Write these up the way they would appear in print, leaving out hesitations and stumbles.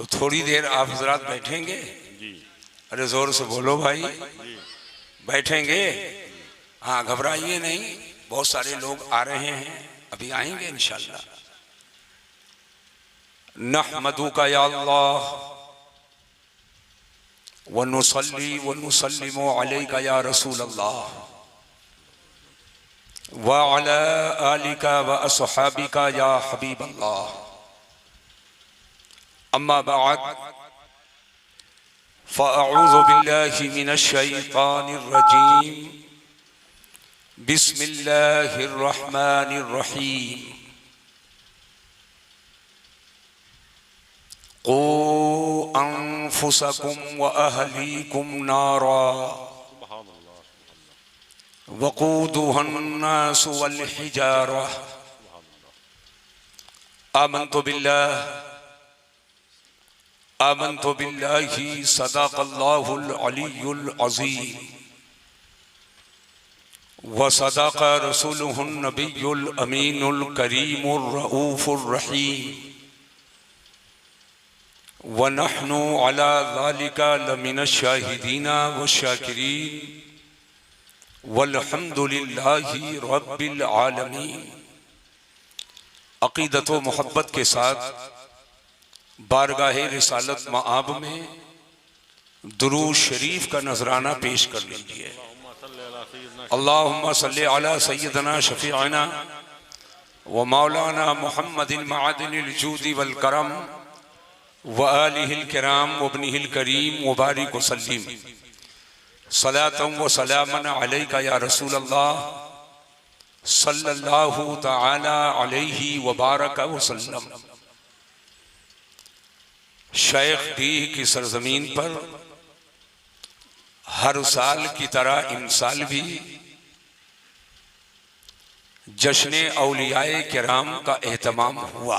तो थोड़ी देर आप हजरात बैठेंगे? अरे जोर से बोलो भाई, बैठेंगे? हाँ, घबराइए नहीं, बहुत सारे लोग आ रहे हैं, अभी आएंगे इंशाअल्लाह। नहमदुका या अल्लाह व नुसल्ली व नुसल्लिमु अलैका या रसूल अल्लाह व अला आलिका व अस्हाबिका या हबीब अल्लाह। अम्मा बाद फ़अऊज़ु बिल्लाहि मिनश शैतानिर रजीम। बिस्मिल्लाहिर रहमानिर रहीम। क़ू अन्फुसकुम व अहलीकुम नारा वक़ूदुहन्नासु वल हिजारा। आमन्तु बिल्लाहि सदक़ल्लाहुल अलियुल अज़ीम व सदक़ रसूलुहुन नबियुल अमीनुल करीमुर रऊफ़ुर रहीम व नहनु अला ज़ालिका लमिनश शाहिदीना व शाकिरीन वल्हम्दुलिल्लाहि रब्बिल आलमीन। अक़ीदत व मोहब्बत के साथ बारगाहे रिसालत मआब में दुरूद शरीफ का नजराना पेश कर लीजिए। अल्लाहुम्मा सल्ली अला सय्यदना शफीअना व मौलाना मुहम्मदिन मअदिनिल जूदी वल करम व आलिहिल किराम व इब्निहिल करीम व बारिक व सल्लिम सलातम व सलामन अलैका या रसूल अल्लाह सल्लल्लाहु तआला अलैहि व बारक व सल्लम। शेख डीह की सरजमीन पर हर साल की तरह इन साल भी जश्न औलियाए किराम का एहतमाम हुआ।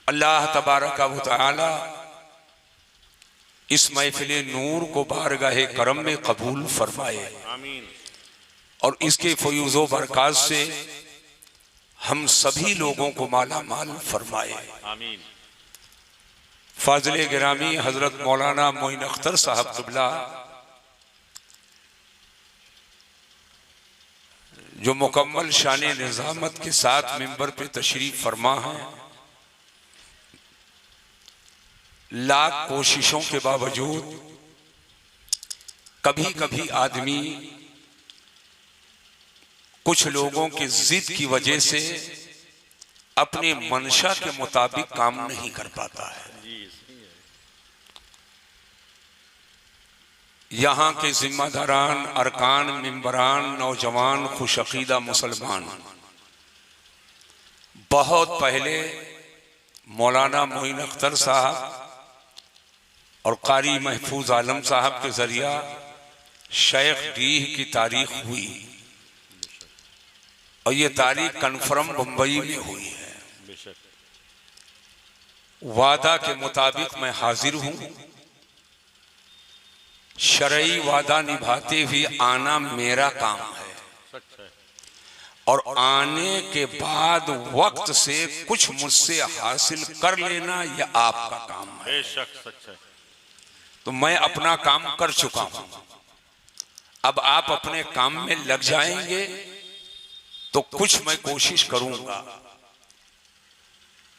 अल्लाह तबारक व तआला इस महफिल नूर को बारगाहे करम में कबूल फरमाए और इसके फयूज़ो बरकात से हम सभी लोगों को माला माल फरमाए। फाज़िल गिरामी हजरत मौलाना मोइन अख्तर साहब क़िबला जो मुकम्मल शान निज़ामत के साथ मिंबर पे तशरीफ फरमा है, लाख कोशिशों के बावजूद कभी कभी आदमी कुछ लोगों की जिद की वजह से अपने मंशा के मुताबिक काम नहीं कर पाता है। यहाँ के जिम्मेदारान, अरकान, मिंबरान, नौजवान, खुशअक़ीदा मुसलमान बहुत पहले मौलाना मोइन अख्तर साहब और कारी महफूज आलम साहब के जरिया शेख डीह की तारीख हुई और ये तारीख कन्फर्म बम्बई में हुई है। वादा के मुताबिक मैं हाजिर हूं। शरई वादा निभाते हुए आना मेरा काम है और आने के बाद वक्त से कुछ मुझसे हासिल कर लेना यह आपका काम है। तो मैं अपना काम कर चुका हूं, अब आप अपने काम में लग जाएंगे तो कुछ मैं कोशिश करूंगा।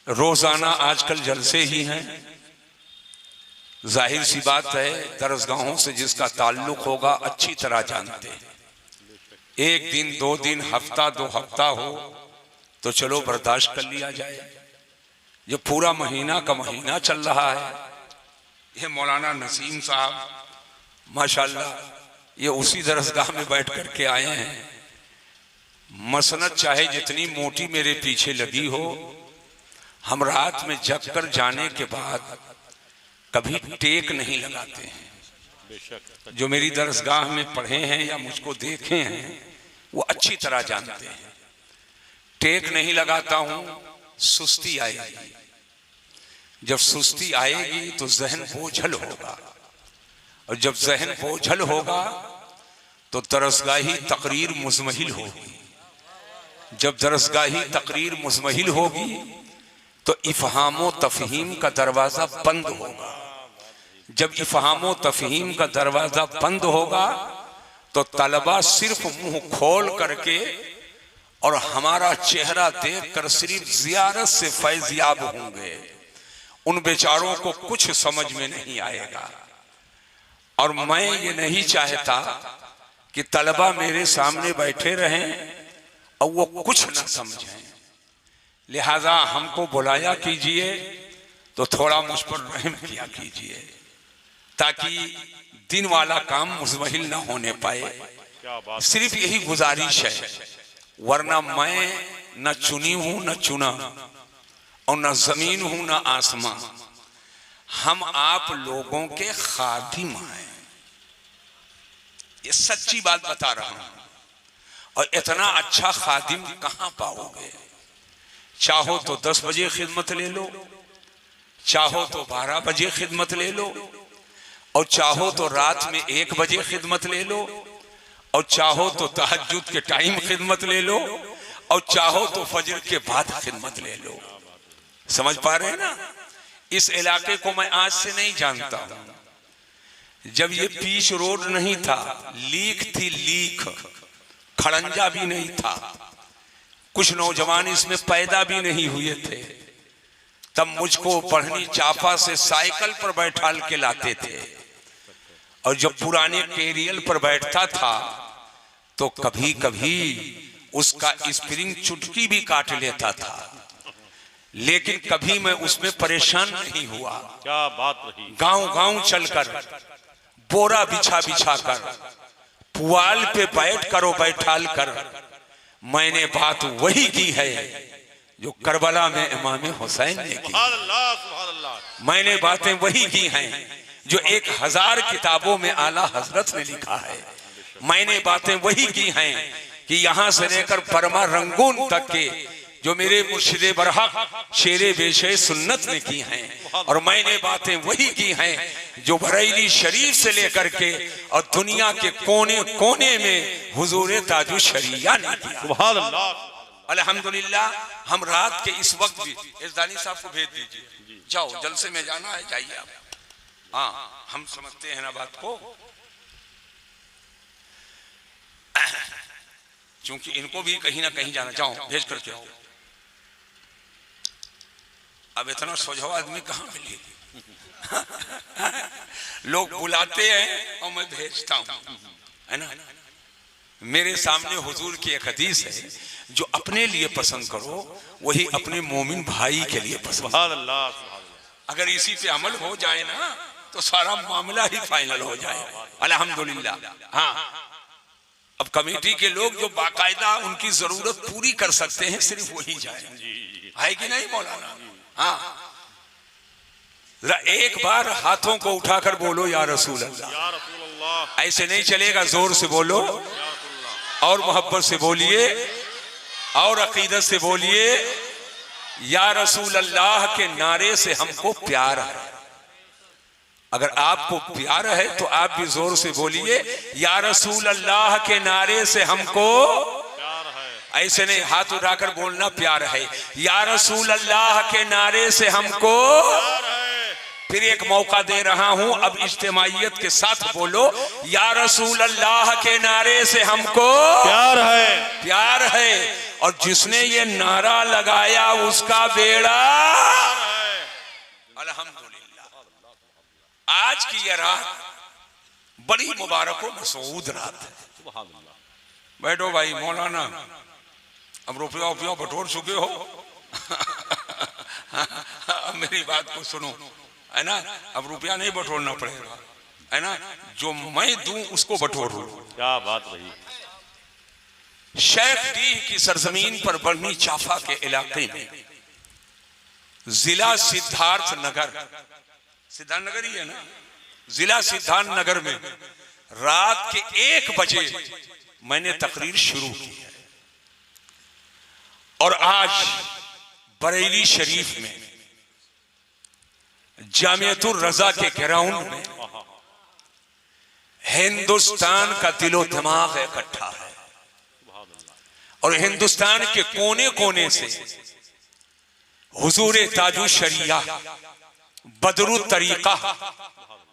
रोजाना आजकल जलसे ही हैं, जाहिर सी बात है दरसगाहों से जिसका ताल्लुक होगा अच्छी तरह जानते हैं। एक दिन, दो दिन, हफ्ता, दो हफ्ता हो तो चलो बर्दाश्त कर लिया जाए। ये पूरा महीना का महीना चल रहा है। ये मौलाना नसीम साहब माशाल्लाह ये उसी दरसगाह में बैठ करके आए हैं। मसनद चाहे जितनी मोटी मेरे पीछे लगी हो, हम रात में जग कर जाने के बाद कभी टेक नहीं लगाते हैं। जो मेरी दरसगाह में पढ़े हैं या मुझको देखे हैं वो अच्छी तरह जानते हैं। टेक नहीं लगाता हूं, सुस्ती आएगी। जब सुस्ती आएगी तो जहन बोझल होगा और जब जहन बोझल होगा तो दरसगाही तकरीर मुजमहिल होगी। जब दरसगाही तकरीर मुज़महिल होगी तो इफ़हाम तफ़हीम का दरवाज़ा बंद होगा। जब इफ़हाम तफ़हीम का दरवाज़ा बंद होगा तो तलबा सिर्फ मुंह खोल करके और हमारा चेहरा देखकर सिर्फ ज़ियारत से फैज़याब होंगे। उन बेचारों को कुछ समझ में नहीं आएगा। और मैं ये नहीं चाहता कि तलबा मेरे सामने बैठे रहें और वो कुछ न समझें। लिहाजा हमको बुलाया कीजिए तो थोड़ा मुझ पर रहम किया कीजिए ताकि दिन वाला काम मुज़महिल न होने पाए। सिर्फ यही गुजारिश है, वरना मैं न चुनी हूं न चुना और न जमीन हूं न आसमां। हम आप लोगों के खादिम हैं, ये सच्ची बात बता रहा हूं। और इतना अच्छा खादिम कहां पाओगे? चाहो तो 10 बजे खिदमत ले लो, चाहो तो 12 बजे खिदमत ले लो, और चाहो तो रात में 1 बजे खिदमत ले लो, और चाहो तो तहज्जुद के टाइम खिदमत ले लो, और चाहो तो फजर के बाद खिदमत ले लो। समझ पा रहे हैं ना? इस इलाके को मैं आज से नहीं जानता हूं। जब ये पीच रोड नहीं था, लीक थी, लीक, खड़ंजा भी नहीं था, कुछ नौजवान इसमें पैदा भी नहीं हुए थे, तब मुझको बढ़नी चापा से साइकिल पर बैठाल के लाते थे। और जब पुराने कैरियल पर बैठता था तो कभी कभी उसका स्प्रिंग चुटकी भी काट लेता था, लेकिन कभी मैं उसमें परेशान नहीं हुआ। क्या बात रही। गांव गांव चलकर, बोरा बिछा बिछा कर, पुआल पे बैठ कर और बैठाल कर मैंने बात वही की है जो करबला में इमाम हुसैन ने की। मैंने बातें वही की हैं जो 1000 किताबों में आला हजरत ने लिखा है। मैंने बातें वही की हैं कि यहां से लेकर बर्मा रंगून तक के जो मेरे मुर्शिदे बरहक शेरे बेशे सुन्नत ने की हैं। और मैंने बातें वही की हैं जो बरेली शरीफ से लेकर के और दुनिया के कोने कोने में हुजूर ताजु शरिया ने किया। सुभान अल्लाह। अल्हम्दुलिल्लाह। हम रात के इस वक्त भी इरदानी साहब को भेज दीजिए, जाओ जलसे में जाना है, जाइए आप। हाँ, हम समझते हैं ना बात को, क्योंकि इनको भी कहीं ना कहीं जाना। जाओ भेज करके आओ। अब इतना सोझा आदमी कहाँ मिलेगी? लोग बुलाते हैं और मैं भेजता हूं, है ना। मेरे सामने हुजूर की एक हदीस है, जो अपने लिए पसंद करो वही अपने मोमिन भाई के लिए पसंद। सुभान अल्लाह। अगर इसी पे अमल हो जाए ना तो सारा मामला ही फाइनल हो जाए। अल्हम्दुलिल्लाह। हाँ, अब कमेटी के लोग जो बाकायदा उनकी जरूरत पूरी कर सकते हैं सिर्फ वही जाए, है कि नहीं मौलाना? हाँ, एक बार हाथों को उठाकर बोलो या रसूल अल्लाह। ऐसे नहीं चलेगा, जोर से बोलो और मोहब्बत से बोलिए और अकीदत से बोलिए। या रसूल अल्लाह के नारे से हमको प्यार है। अगर आपको प्यार है तो आप भी जोर से बोलिए, या रसूल अल्लाह के नारे से हमको प्यार है। ऐसे नहीं, हाथ उठाकर बोलना प्यार है। या रसूल अल्लाह के नारे से हमको प्यार है। फिर एक मौका दे रहा हूं, अब इज्तिमाइयत के साथ बोलो, या रसूल अल्लाह के नारे से हमको प्यार है। प्यार है। और जिसने ये नारा लगाया उसका बेड़ा। अल्हम्दुलिल्लाह। आज की यह रात बड़ी मुबारक व मसऊद रात है। सुभान अल्लाह। बैठो भाई मौलाना, अब रुपया उपया बटोर चुके हो। मेरी बात को सुनो, है ना। अब रुपया नहीं बटोरना पड़ेगा, है ना। जो मैं दूं उसको बटोरो। क्या बात रही। शेख डीह की सरजमीन पर बढ़नी चाफा के इलाके में जिला सिद्धार्थ नगर, सिद्धार्थ नगर ही है ना, जिला सिद्धार्थ नगर में रात के 1 बजे मैंने तकरीर शुरू की है। और आज बरेली शरीफ में जामियतुर रजा के ग्राउंड में हिंदुस्तान का दिलो दिमाग इकट्ठा है। और हिंदुस्तान के कोने कोने से हुजूर ताजु शरिया बदरु तरीका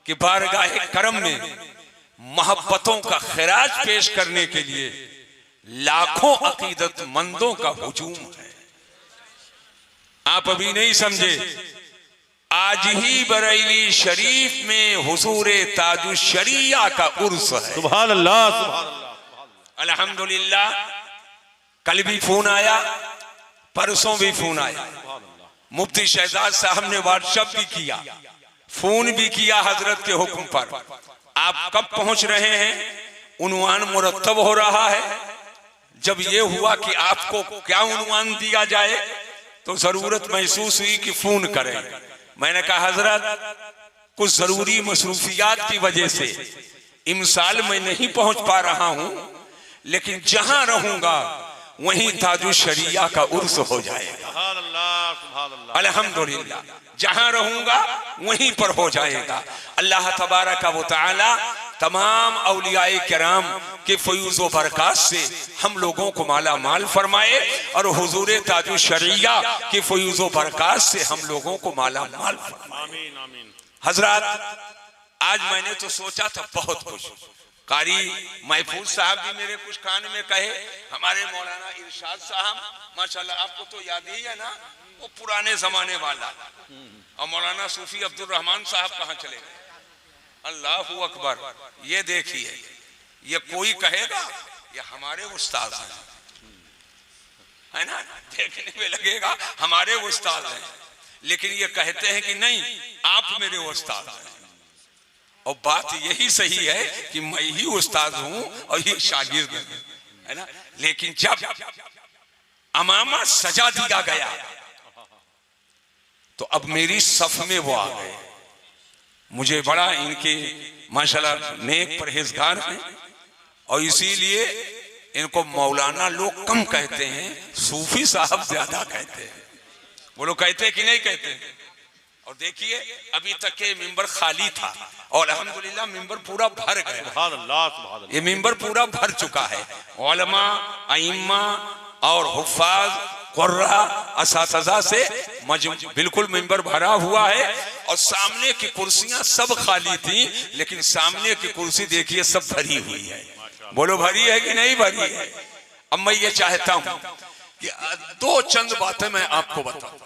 की बारगाह करम में मोहब्बतों का खिराज पेश करने के लिए लाखों अकीदतमंदों का हुजूम है। आप अभी नहीं समझे, आज ही बरेली शरीफ में हुजूर ताजु शरिया का उर्स है। सुभान अल्लाह, सुभान अल्लाह। अल्हम्दुलिल्लाह, कल भी फोन आया, परसों भी फोन आया। मुफ्ती शहजाद साहब ने व्हाट्सएप भी किया, फोन भी किया हजरत के हुक्म पर। आप कब पहुंच रहे हैं, उन्वान मुरतब हो रहा है। जब ये हुआ कि आपको क्या उन्वान दिया जाए तो जरूरत महसूस हुई कि फोन करें। मैंने कहा हजरत, कुछ जरूरी मसरूफियात की वजह से इमसाल में नहीं पहुंच पा रहा हूं, लेकिन जहां रहूंगा वहीं ताजु शरिया का उर्स हो जाएगा। सुभान अल्लाह, सुभान अल्लाह। अल्हम्दुलिल्लाह, जहां रहूंगा वहीं पर हो जाएगा। अल्लाह तबारक व तआला तमाम औलियाए किराम के फयूज़ व बरक़ात से हम लोगों को माला माल फरमाए और हुजूर ताजु शरिया के फयूज़ व बरक़ात से हम लोगों को माला माल फरमाए। आमीन, आमीन। हजरत, आज मैंने तो सोचा था बहुत कुछ, कारी महफूज साहब भी मेरे कुछ कान में कहे, हमारे मौलाना इरशाद साहब माशाल्लाह, आपको तो याद ही है ना, वो पुराने जमाने वाला। और मौलाना सूफी अब्दुल रहमान साहब कहाँ चले गए? अल्लाहू अकबर। ये देखिए, ये कोई कहेगा ये हमारे उस्ताद हैं, है ना, देखने में लगेगा हमारे उस्ताद हैं, लेकिन ये कहते हैं कि नहीं, आप मेरे उस्ताद हैं। और बात यही सही है कि मैं ही उस्ताद हूं और ये शागिर्द है ना। लेकिन जब अमामा सजा दिया गया तो अब मेरी सफ में वो आ गए। मुझे बड़ा इनके माशाल्लाह नेक परहेजगार हैं और इसीलिए इनको मौलाना लोग कम कहते हैं, सूफी साहब ज्यादा कहते हैं। वो लोग कहते हैं कि नहीं कहते हैं? और देखिए, अभी तक के मिंबर खाली था और अल्हम्दुलिल्लाह मिंबर पूरा भर गया। सुभान अल्लाह, सुभान अल्लाह। ये मिंबर पूरा भर चुका है। उलमा, अइम्मा और हुफ्फाज, कुर्रा, असातिज़ा से बिल्कुल मिंबर भरा हुआ है। और सामने की कुर्सियां सब खाली थी, लेकिन सामने की कुर्सी देखिए सब भरी हुई है। बोलो, भरी है कि नहीं भरी है? अब मैं ये चाहता हूं कि दो चंद बातें मैं आपको बताऊं,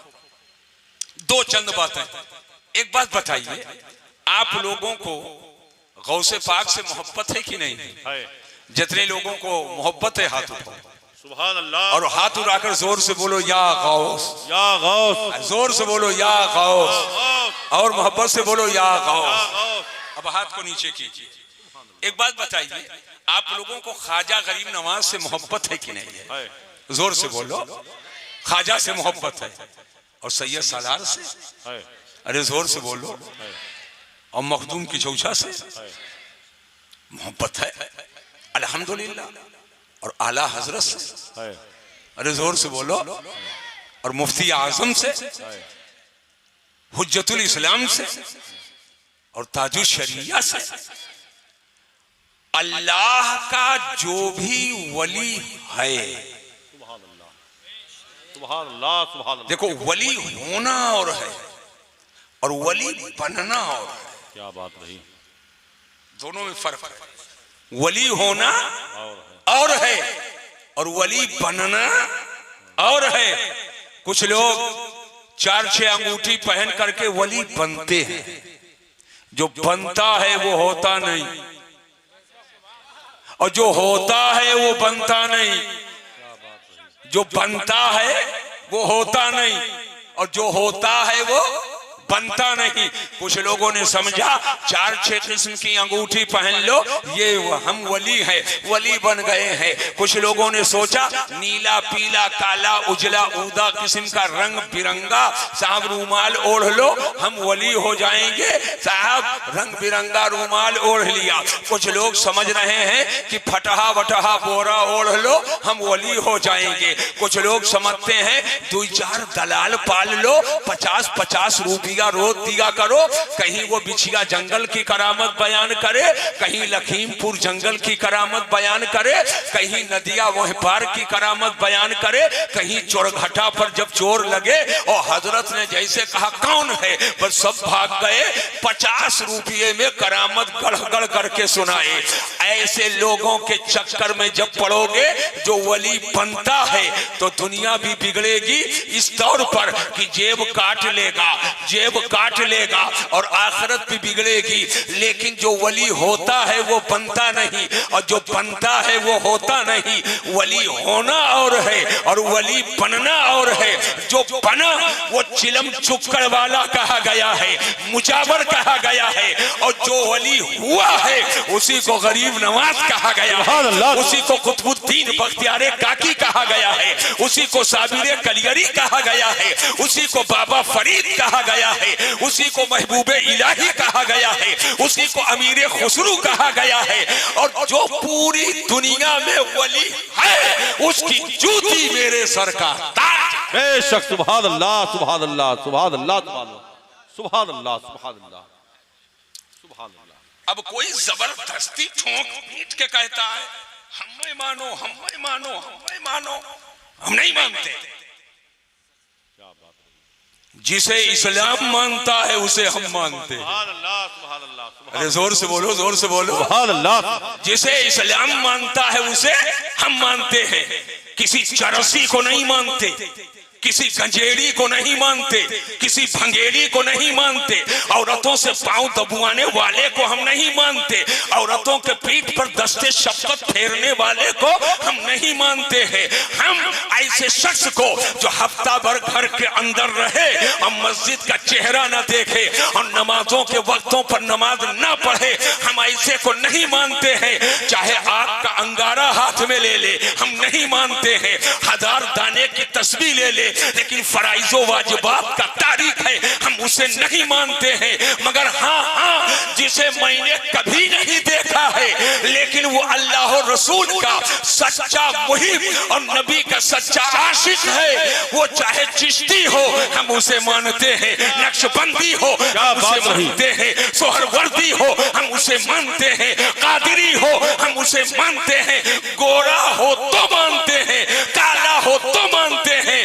दो चंद बातें। एक बात बताइए, आप लोगों को गौसे पाक से मोहब्बत है कि नहीं? है। जितने लोगों को मोहब्बत है हाथ उठाओ, सुभान अल्लाह। और हाथ उठाकर जोर से बोलो या गौस, या गौस। जोर से बोलो या गौस, और मोहब्बत से बोलो या गौस। गौस। अब हाथ को नीचे कीजिए। एक बात बताइए, आप लोगों को ख्वाजा गरीब नवाज से मोहब्बत है कि नहीं है? है। जोर से बोलो। ख्वाजा से मोहब्बत है, और सैयद सालार से, है। अरे जोर से बोलो, और मखदूम की चौछा से मोहब्बत है अल्हम्दुलिल्लाह, और आला हजरत से, है। अरे जोर से बोलो, और मुफ्ती आजम से, हुज्जतुल इस्लाम से, और ताजु शरिया से। अल्लाह का जो भी वली है, सुभान अल्लाह, सुभान अल्लाह। देखो, वली होना और है और वली बनना और है, क्या बात रही। दोनों में फर्क है। वली होना और है और वली बनना और है। कुछ लोग 4-6 अंगूठी पहन करके वली बनते हैं, जो बनता है वो होता नहीं, और जो होता है वो बनता नहीं, जो बनता है वो होता नहीं, और जो होता है वो बनता नहीं। कुछ लोगों ने समझा 4-6 किस्म की अंगूठी पहन लो ये हम वली है, वली बन गए हैं। कुछ लोगों ने सोचा नीला, पीला, काला, उजला, ऊदा किस्म का रंग बिरंगा साहब रूमाल ओढ़ लो हम वली हो जाएंगे। साहब रंग बिरंगा रूमाल ओढ़ लिया। कुछ लोग समझ रहे हैं कि फटहा वटहा बोरा ओढ़ लो हम वली हो जाएंगे। कुछ लोग समझते हैं 2-4 दलाल पाल लो 50-50 रुपये दिया रोज दिया करो। कहीं वो बिछिया जंगल की करामत बयान करे, कहीं लखीमपुर जंगल की करामत बयान करे, कहीं नदिया वह पार की करामत बयान करे, कहीं चोरघटा पर जब चोर लगे और हजरत ने जैसे कहा कौन है, बस सब भाग गए। 50 रुपये में करामत गढ़ गढ़ करके सुनाए। ऐसे लोगों के चक्कर में जब पड़ोगे, जो वली बनता है तो दुनिया भी बिगड़ेगी इस तौर पर कि जेब काट लेगा, जेब काट लेगा, और आखिरत भी बिगड़ेगी। लेकिन जो वली होता है वो बनता नहीं, और जो बनता है वो होता नहीं। वली होना और है और वली बनना और है। जो बना वो चिलम चुक्कड़ वाला कहा गया है, मुजावर कहा गया है, और जो वली हुआ है उसी को गरीब नवाज कहा गया है, उसी को कुतुबुद्दीन बख्तियारे काकी कहा गया है, उसी को साबिरे कलियरी कहा गया है, उसी को बाबा फरीद कहा गया है, उसी को महबूबे इलाही कहा गया है, उसी को अमीरे खुसरू कहा गया है। और जो पूरी दुनिया में वली है उसकी जूती मेरे सर का ताज। बेशक सुभान अल्लाह सुभान अल्लाह सुभान अल्लाह सुभान अल्लाह सुभान अल्लाह सुभान अल्लाह। अब कोई जबरदस्ती ठोक पीट के कहता है हमें मानो हमें मानो हमें मानो, हम नहीं मानते। क्या बात है। जिसे इस्लाम मानता है उसे हम मानते हैं। सुभान अल्लाह सुभान अल्लाह। अरे जोर से बोलो, जोर से बोलो। सुभान अल्लाह। जिसे इस्लाम मानता है उसे हम मानते हैं। किसी चरसी को नहीं मानते, किसी गंजेड़ी को नहीं मानते, किसी भंगेड़ी को नहीं मानते, औरतों से पांव दबवाने वाले को हम नहीं मानते, औरतों के पीठ पर दस्ते शफकत फेरने वाले को हम नहीं मानते हैं। हम ऐसे शख्स को जो हफ्ता भर घर के अंदर रहे और मस्जिद का चेहरा न देखे और नमाजों के वक्तों पर नमाज न पढ़े, हम ऐसे को नहीं मानते हैं। चाहे आग का अंगारा हाथ में ले ले, हम नहीं मानते हैं। 1000 दाने की तस्बीह ले ले, लेकिन फराइजो वाजिबात का तारीख है, हम उसे नहीं मानते हैं। मगर हाँ, जिसे मैंने कभी नहीं देखा है लेकिन वो अल्लाह और रसूल का सच्चा मुहिब और नबी का सच्चा आशिक है, वो चाहे चिश्ती हो हम उसे मानते हैं, नक्शबंदी हो हम उसे मानते हैं, सोहरवर्दी हो हम उसे मानते हैं, कादरी हो हम उसे मानते हैं, गोरा हो तो मानते हैं, काला हो तो मानते हैं।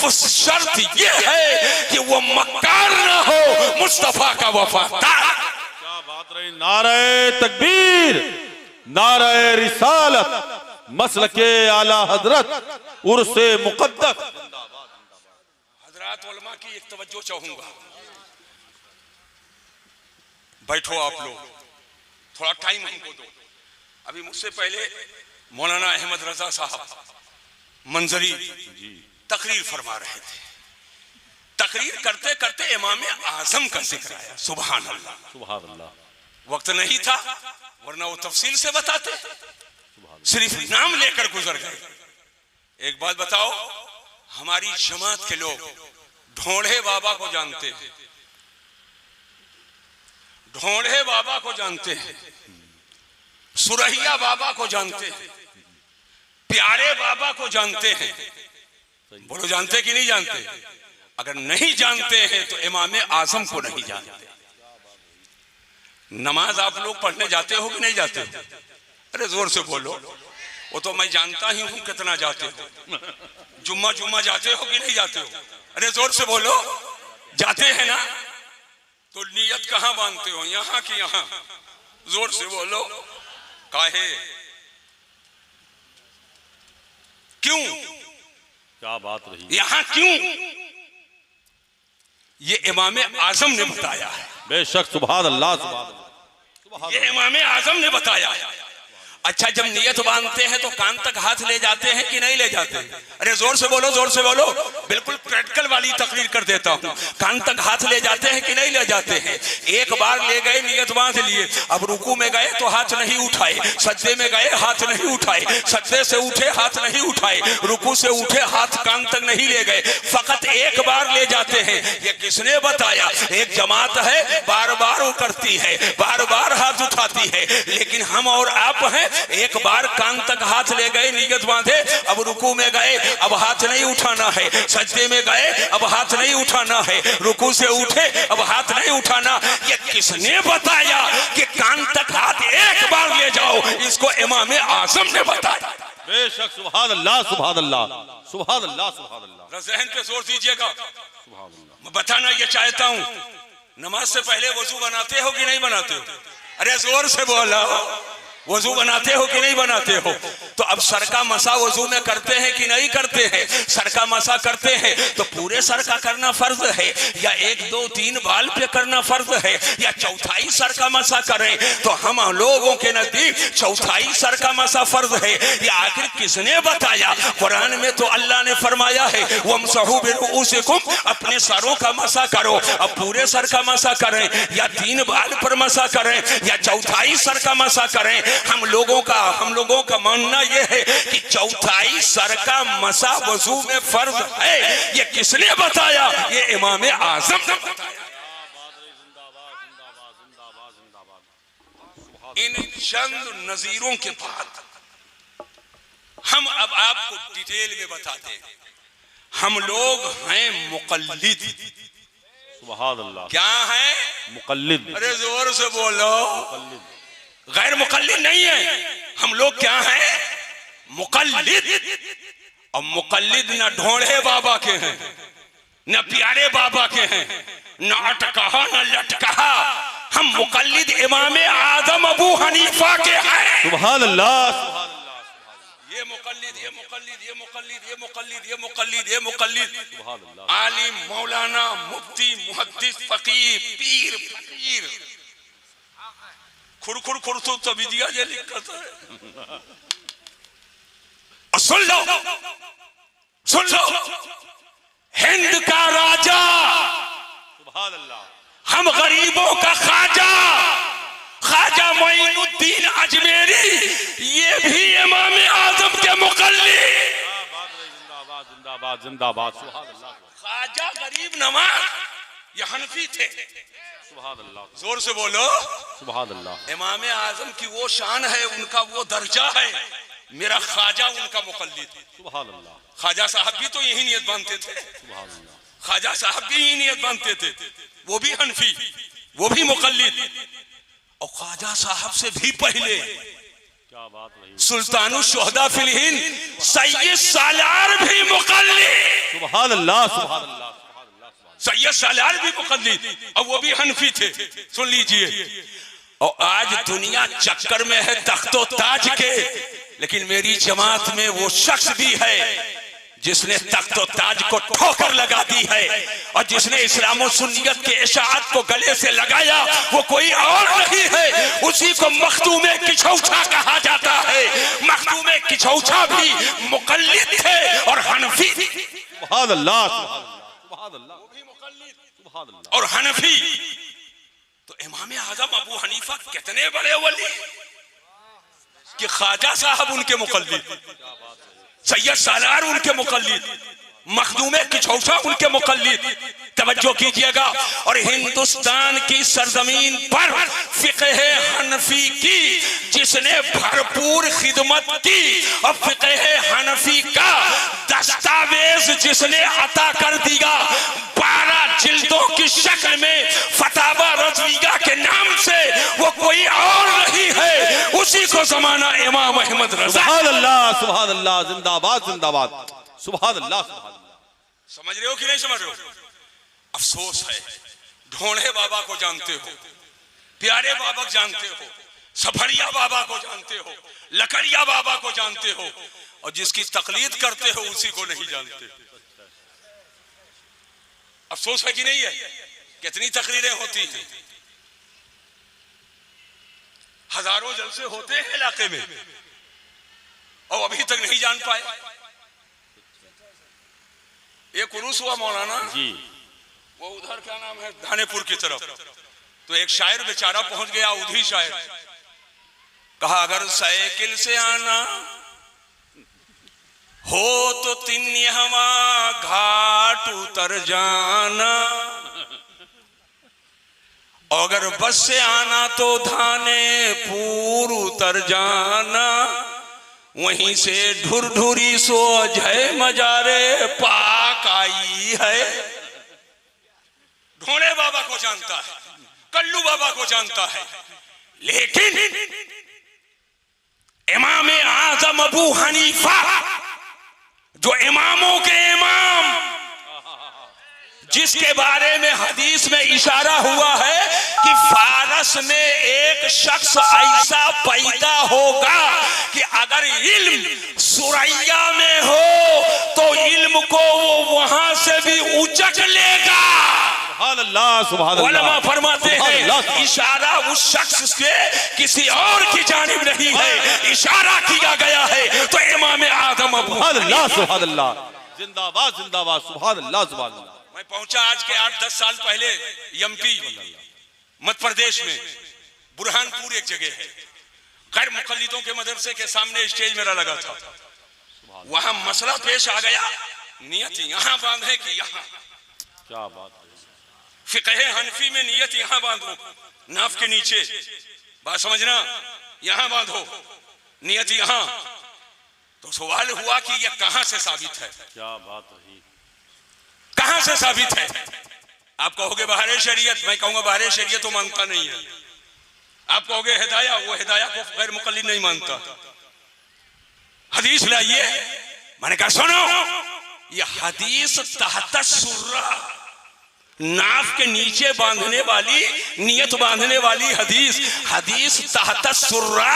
शर्त ये है कि वो मक्कार ना हो, मुस्तफा का वफादार। क्या बात रही। नारे तकबीर, नारे रिसालत, मसलके आला हजरत, उर्से मुकद्दस। हजरात उलमा की एक तवज्जो चाहूंगा। बैठो आप लोग, थोड़ा टाइम हमको दो। अभी मुझसे पहले मौलाना अहमद रजा साहब मंजरी तकरीर फरमा रहे थे। तकरीर करते करते इमाम आजम का जिक्र आया। सुभान अल्लाह सुभान अल्लाह। वक्त नहीं था वरना वो तफसील से बताते, सिर्फ नाम लेकर गुजर गए। एक बात बताओ, हमारी जमात के लोग ढोंढे बाबा को जानते हैं, ढोंढे बाबा को जानते हैं, सुरहिया बाबा को जानते हैं, प्यारे बाबा को जानते हैं। बोलो जानते कि नहीं जानते? अगर नहीं जानते हैं तो इमाम आजम को नहीं जानते। नमाज आप लोग पढ़ने जाते हो कि नहीं जाते हो? अरे जोर से बोलो। वो तो मैं जानता ही हूं कितना जाते हो। जुम्मा जुम्मा जाते हो कि नहीं जाते हो? अरे जोर से बोलो। जाते हैं ना? तो नियत कहां बांधते हो, यहां की यहां? जोर से बोलो। काहे? क्यों? क्या बात रही। यहां क्यों? ये इमाम आजम ने बताया है। बेशक सुभान अल्लाह सुभान अल्लाह। ये इमाम आजम ने बताया है। अच्छा, जब नियत बांधते हैं तो कान तक हाथ ले जाते हैं कि नहीं ले जाते? अरे जोर से बोलो, जोर से बोलो। बिल्कुल प्रैक्टिकल वाली तकरीर कर देता हूँ। कान तक हाथ ले जाते हैं कि नहीं ले जाते हैं? एक बार ले गए, नियत बांध लिए, अब रुकू में गए तो हाथ नहीं उठाए, सज्जे में गए हाथ नहीं उठाए, सज्जे से उठे हाथ नहीं उठाए, रुकू से उठे हाथ कान तक नहीं ले गए, फकत एक बार ले जाते हैं। ये किसने बताया? एक जमात है बार बार वो करती है, बार बार हाथ उठाती है। लेकिन हम और आप हैं, एक बार कान तक हाथ ले गए, नियत बांधे, अब रुकू में गए, अब हाथ नहीं उठाना है, सजदे में गए अब हाथ नहीं उठाना है, रुकू से उठे अब हाथ नहीं उठाना। ये किसने बताया कि कान तक हाथ एक बार ले जाओ? इसको इमाम आजम ने बताया। बेशक, सुभान अल्लाह, सुभान अल्लाह, सुभान अल्लाह, सुभान अल्लाह। ज़हन पे जोर दीजिएगा। सुभान अल्लाह। मैं बताना ये चाहता हूँ, नमाज से पहले वजू बनाते हो कि नहीं बनाते हो? अरे जोर से बोलो, वजू बनाते हो कि नहीं बनाते हो? तो अब सर का मसा वजू में करते हैं कि नहीं करते हैं? सर का मसा करते हैं तो पूरे सर का करना फर्ज है, या 1 2 3 बाल पे करना फर्ज है, या चौथाई सर का मसा करें? तो हम लोगों के नजदीक चौथाई सर का मसा फर्ज है। या आखिर किसने बताया? कुरान में तो अल्लाह ने फरमाया है वमसहू बिरुऊसिकुम, अपने सरों का मसा करो। अब पूरे सर का मसा करें, या 3 बाल पर मसा करें, या चौथाई सर का मसा करें? हम लोगों का मानना यह है कि चौथाई सर का मसा वजू में फर्ज है। ये किसने बताया? ये इमाम आजम ने बताया। इन चंद नजीरों के बाद हम अब आपको डिटेल में बताते हैं। हम लोग हैं मुकल्लिद। सुभान अल्लाह। क्या है? मुकल्लिद। अरे जोर से बोलो। मुकल्लिद। गैर मुकल्लिद नहीं है। हम लोग क्या हैं? मुकल्लिद। और मुकल्लिद न ढोढ़े बाबा के हैं, न प्यारे बाबा के हैं, न अटकहा न लटकहा। हम मुकल्लिद इमाम आदम अबू हनीफा के हैं। सुभान अल्लाह, सुभान अल्लाह। ये मुकल्लिद, ये मुकल्लिद, ये मुकल्लिद, ये मुकल्लिद, ये मुकल्लिद, ये मुकल्लिद। सुभान अल्लाह। आलिम, मौलाना, मुफ्ती, मुहद्दिस, फकीर, पीर, फकीर। खुरखुर खुरसुर तभी दिया ये लिख करता है। और सुन लो, सुन लो, हिंद का राजा, सुभान अल्लाह, हम गरीबों का ख्वाजा, ख्वाजा मोइनुद्दीन अजमेरी, ये भी इमाम आजम के मुकल्लिद। जिंदाबाद, जिंदाबाद, जिंदाबाद। सुभान अल्लाह। ख्वाजा गरीब नवाज ये हनफी थे। सुभान अल्लाह। जोर से बोलो। सुभान अल्लाह। इमाम आजम की वो शान है, उनका वो दर्जा है, मेरा ख्वाजा उनका मुकल्लिद। सुभान अल्लाह। ख्वाजा साहब भी तो यही नियत बांधते थे। सुभान अल्लाह। ख्वाजा साहब भी यही नियत बांधते थे, वो भी हनफी, वो भी मुकल्लिद। और ख्वाजा साहब से भी पहले क्या बात रही। सुल्तानुश शुहदा फिल हिंद सैयद सालार भी मुकल्लिद। सुभान अल्लाह, सुभान अल्लाह, सुभान अल्लाह। सैयद सालार भी मुकल्लिद, और वो भी हनफी थे। सुन लीजिए। और आज दुनिया चक्कर में है तख्तो ताज के, लेकिन मेरी जमात में वो शख्स भी है जिसने तख्तो ताज को ठोकर लगा दी है, और जिसने इस्लाम सुन्नियत के इशाअत को गले से लगाया वो कोई और नहीं है, उसी को मखदूमे किछौछा कहा जाता है। मखदूमे किछौछा भी मुकल्लिद थे और हनफी। सुभान अल्लाह, सुभान अल्लाह, वो भी मुकल्लिद सुभान अल्लाह और हनफी। तो इमाम आजम अबू हनीफा कितने बड़े वली कि ख्वाजा साहब उनके मुकल्लिद, सैयद सालार उनके मुकल्लिद, मखदूमे किछौछा उनके मुकल्लिद। तवज्जो कीजिएगा। और हिंदुस्तान की सरजमीन पर फिक़्ह हनफी की जिसने भरपूर खिदमत की, और फिक़्ह हनफी का दस्तावेज जिसने अता कर दिया 12 जिल्दों की शक्ल में फतावा रज़विया के नाम से, वो कोई और नहीं है, उसी को जमाना इमाम अहमद रज़ा। सुभान अल्लाह, सुभान अल्लाह, जिंदाबाद, जिंदाबाद। सुभान अल्लाह, सुभान अल्लाह। समझ रहे हो कि नहीं समझ रहे हो? अफसोस है, ढोढ़े बाबा को जानते हो, प्यारे बाबा जानते हो, सफरिया बाबा को जानते हो, लकड़िया बाबा को जानते हो, और जिसकी तकलीद करते हो उसी को नहीं जानते। अफसोस है कि नहीं है? कितनी तकरीरें होती हैं, हजारों जलसे होते हैं इलाके में, और अभी तक नहीं जान पाए। एक उरूस हुआ मौलाना जी, वो उधर क्या नाम है धानेपुर की तरफ, तो एक शायर बेचारा पहुंच गया, उधरी शायर कहा अगर साइकिल से आना हो तो तिन्यहवा घाट उतर जाना, अगर बस से आना तो धानेपुर उतर जाना, वहीं से ढुरढुरी सोज है मजारे पाक आई है। ढोणे बाबा को जानता है, कल्लू बाबा को जानता है, लेकिन इमाम आजम अबू हनीफा जो इमामों के इमाम, जिसके बारे में हदीस में इशारा हुआ है कि फारस में एक शख्स ऐसा पैदा होगा कि अगर इल्म सुरैया में हो तो इल्म को वो वहां से भी उचक लेगा। उलमा फरमाते हैं इशारा उस शख्स से किसी और की जानिब नहीं है, इशारा किया गया है तो इमाम आदम अबू हनीफा। जिंदाबाद जिंदाबाद, सुभान अल्लाह सुभान अल्लाह। मैं पहुंचा आज के 8-10 साल पहले यमपी मध्य प्रदेश में बुरहानपुर एक जगह है, गैर मुकल्लिदों के मदरसे के सामने स्टेज मेरा लगा था। वहां मसला पेश आ गया, नियत यहां बांधे कि यहां, क्या बात है। फिक़ह हनफी में नियत यहां बांधो, नाफ के नीचे, बात समझना, यहां बांधो, नियत यहां। तो सवाल हुआ कि यह कहां से साबित है? क्या बात रही, कहां से साबित है? आप कहोगे बाहर शरीयत, मैं कहूंगा बाहर शरीयत तो मानता नहीं है। आप कहोगे हिदाया, वो हिदाया को गैर मुकल्लिद नहीं मानता। हदीस लाइए, मैंने कहा सुनो, ये हदीस तहत सुर्रा, नाफ के नीचे बांधने वाली, नियत बांधने वाली हदीस, हदीस तहत सुर्रा,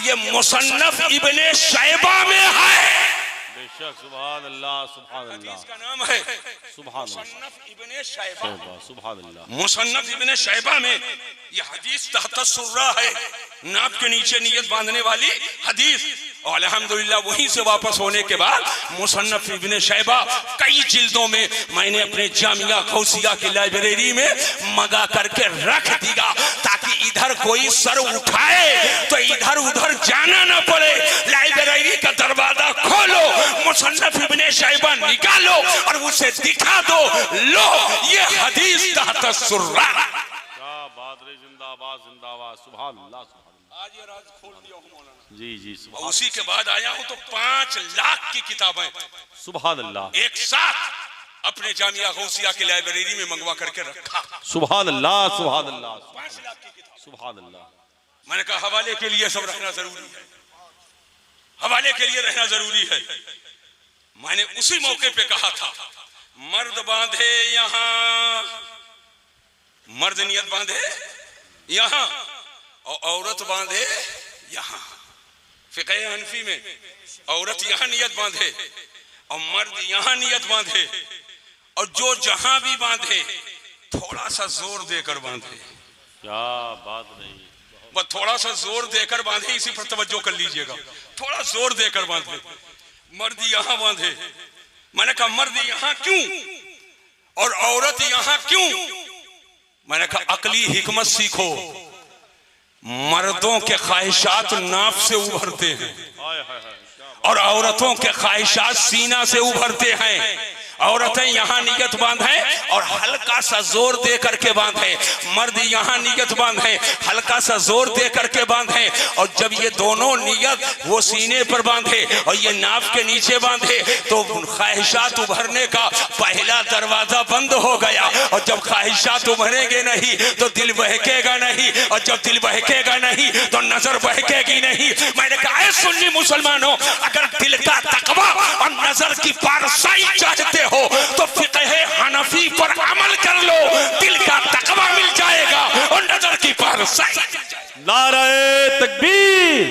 ये मुसन्नफ इब्ने शैबा में है। बेशक, सुभान अल्लाह सुभान अल्लाह। इसका नाम है सुभान मुसन्नफ इब्ने शैबा, सुभान अल्लाह। मुसन्नफ इब्ने शैबा में ये हदीस तहत सुर्रा है, नाप के नीचे नियत बांधने वाली हदीस। और अल्हम्दुलिल्लाह वहीं से वापस होने के बाद मुसन्नफ इब्ने शैबा कई जिल्दों में मैंने अपने जामिया गौसिया की लाइब्रेरी में मंगा करके रख दिया, ताकि इधर कोई सर उठाए तो इधर उधर जाना ना पड़े। लाइब्रेरी का दरवाजा खोलो, मुसन्नफ इब्ने शैबा निकालो और उसे दिखा दो, लो ये हदीस तहत सुर्रा। क्या बात रे, जिंदाबाद जिंदाबाद, सुभान अल्लाह सुभान अल्लाह। आज ये राज खोल दिया हूं मौलाना जी जी, और उसी के बाद आया हूं तो 5 लाख की किताबें सुभान अल्लाह एक साथ अपने जामिया गौसिया की लाइब्रेरी में मंगवा करके रखा। सुभान अल्लाह सुभान अल्लाह 5 लाख की किताब। सुभान अल्लाह। मैंने कहा हवाले के लिए सब रखना जरूरी है, हवाले के लिए रहना जरूरी है। मैंने उसी मौके पे कहा था, मर्द बांधे यहां, मर्द नियत बांधे यहां और औरत बांधे यहां। फिक़ह हनफी में औरत यहां नियत बांधे और मर्द यहां नियत बांधे, और जो जहां भी बांधे थोड़ा सा जोर देकर बांधे। क्या बात नहीं, बस थोड़ा सा जोर देकर बांधे, इसी पर तवज्जो कर लीजिएगा, थोड़ा जोर देकर बांधे। मर्द यहां बांधे, मैंने कहा मर्द यहां क्यों और औरत यहां क्यों? मैंने कहा अकली हिकमत सीखो, मर्दों के ख्वाहिशात नाफ से उभरते हैं और औरतों के ख्वाहिशात सीना से उभरते हैं। औरतें यहाँ नियत बांधे और हल्का सा जोर दे करके बांधे, मर्द यहाँ नियत बांधे हल्का सा जोर दे करके बांधे। और जब ये दोनों नियत वो सीने पर बांधे और ये नाफ के नीचे बांधे तो ख्वाहिशात उभरने का पहला दरवाजा बंद हो गया। और जब ख्वाहिशात उभरेंगे नहीं तो दिल बहकेगा नहीं, और जब दिल बहकेगा नहीं तो नजर बहकेगी नहीं। मैंने कहा सुन्नी मुसलमानों, अगर दिल का तकवा और नजर की पारसाई चाहते हो तो फिक़ह हनफी पर अमल कर लो, दिल का तकवा मिल जाएगा और नजर की पारसाई। नारे तकबीर,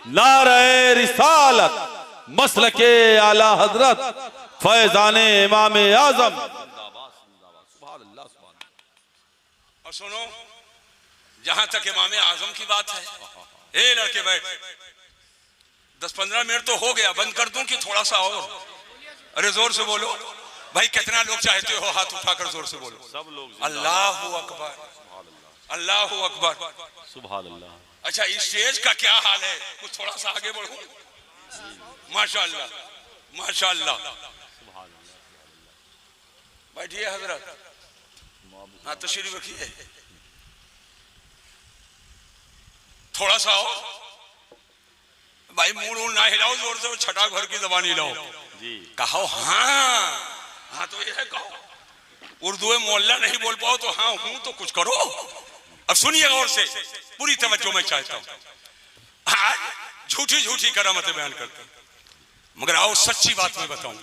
नारे रिसालत, मसलके आला हजरत फैजाने इमाम आजम। और सुनो, जहां तक इमाम आजम की बात है, ए लड़के बैठ, 10-15 मिनट तो हो गया, बंद कर दूं कि थोड़ा सा और? अरे जोर से बोलो भाई, कितना लोग चाहते हो? हाथ उठाकर जोर से बोलो। सब लोग अल्लाहु अकबर, अल्लाहु अकबर, सुभान अल्लाह। अच्छा, इस स्टेज का क्या हाल है? कुछ थोड़ा सा आगे बढ़ो। माशाअल्लाह माशाअल्लाह, बैठिए हजरत, हाँ तशरीफ रखिए, थोड़ा सा और। भाई मुंह ना हिलाओ जोर से, छठा घर की जबान हिलाओ जी। कहो हाँ हाँ तो ये कहो। उर्दू में मोहल्ला नहीं बोल पाओ तो हाँ हूं तो कुछ करो। अब सुनिए गौर से, पूरी तवज्जो मैं चाहता हूं। आज झूठी झूठी करामतें बयान करते मगर आओ सच्ची बात मैं बताऊं।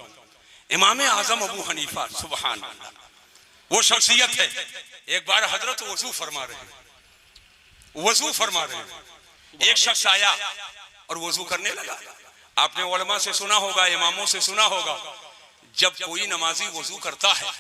इमाम आजम अबू हनीफा सुभान अल्लाह, वो शख्सियत है। एक बार हजरत वजू फरमा रहे हैं, एक शख्स आया और वजू करने लगा। आपने उलमा से सुना होगा, इमामों से सुना होगा, जब कोई नमाजी वजू करता है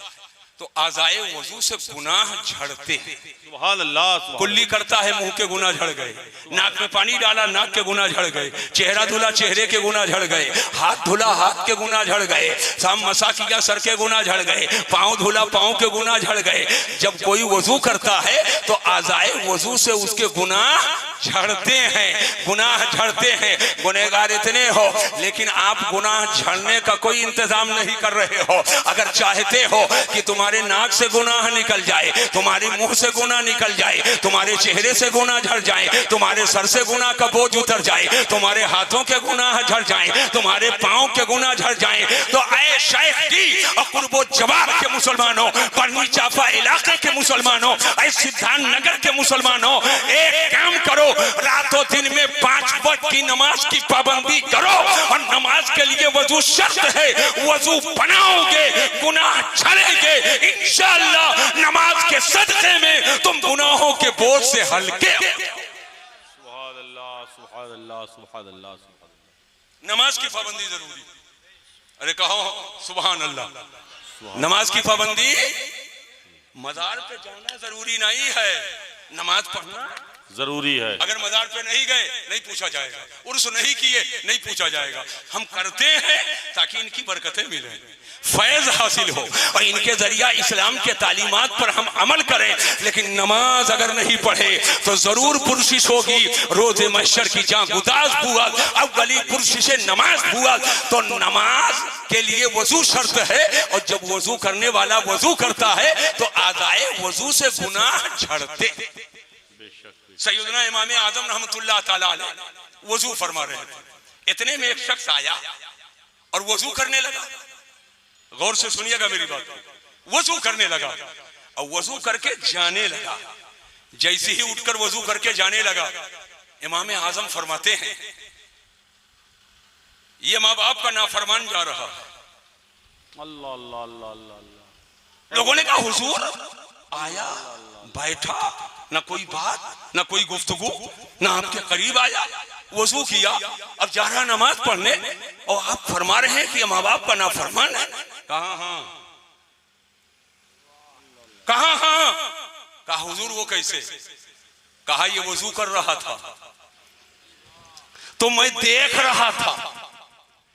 तो आज़ाए वजू से गुनाह झड़ते हैं। सुभान अल्लाह। कुल्ली करता है, मुंह के गुनाह झड़ गए। नाक में पानी डाला, नाक के गुनाह झड़ गए। चेहरा धुला, चेहरे के गुनाह झड़ गए। हाथ धुला, हाथ के गुनाह झड़ गए। शाम मसा किया, सर के गुनाह झड़ गए। पाँव धुला, पाँव के गुनाह झड़ गए। जब कोई वजू करता है तो आज़ाए वजू से उसके गुनाह झड़ते हैं, गुनाह झड़ते हैं। गुनहगार इतने हो लेकिन आप गुनाह झड़ने का कोई इंतजाम नहीं कर रहे हो। अगर चाहते हो कि तुम्हारे नाक से गुनाह निकल जाए, तुम्हारे मुंह से गुनाह निकल जाए, तुम्हारे चेहरे से गुनाह झड़ जाए, तुम्हारे सर से गुनाह का बोझ उतर जाए, तुम्हारे हाथों के गुनाह झड़ जाए, तुम्हारे पाँव के गुनाह झड़ जाए, तो ऐ शेख की और कुर्बो जवाब के मुसलमानों, बरनी चाफा इलाके के मुसलमानों, ऐ सिद्धांत नगर के मुसलमानों, एक काम करो, रातों दिन में 5 वक्त की नमाज की पाबंदी करो। और नमाज के लिए वजू शर्त है, वजू बनाओगे गुनाह झड़ेंगे इंशाअल्लाह। नमाज के सदक़े में तुम गुनाहों के बोझ से हल्के। सुभान अल्लाह, सुभान अल्लाह, सुभान अल्लाह, सुभान अल्लाह। नमाज की पाबंदी जरूरी। अरे कहो सुभान अल्लाह। नमाज की पाबंदी, मजार पे जाना जरूरी नहीं है, नमाज पढ़ना जरूरी है। अगर मजार पे नहीं गए नहीं पूछा जाएगा, उर्स नहीं किए नहीं पूछा जाएगा। हम करते हैं ताकि इनकी बरकतें मिले, फैज हासिल हो और इनके जरिया इस्लाम के तालीमात पर हम अमल करें। लेकिन नमाज अगर नहीं पढ़े तो जरूर पुरशिश होगी। रोजे महशर की जहाँ गुदाज हुआ, अब गली पुरशिश नमाज हुआ, तो नमाज के लिए वजू शर्त है। और जब वजू करने वाला वजू करता है तो आदाए वजू से गुनाह झड़ते। सैयदना इमाम आजम रहमतुल्लाह ताला अलैह वजू फरमा रहे थे। इतने में एक शख्स आया और वजू करने लगा। गौर से सुनिएगा मेरी बात। वजू करने लगा और वजू करके जाने लगा। जैसे ही उठकर वजू करके जाने लगा, इमाम आजम फरमाते हैं ये माँ बाप का नाफरमान जा रहा है। अल्लाह अल्लाह अल्लाह अल्लाह। लोगों ने कहा हुजूर आया, बैठा, ना कोई बात ना कोई गुफ्तगू, ना आपके करीब आया, वजू किया, अब जा रहा नमाज पढ़ने और आप फरमा रहे हैं कि माँ बाप का नाफरमान है। कहा हाँ, कहा हाँ, कहा हुजूर वो कैसे? कहा ये वजू कर रहा था तो मैं देख रहा था,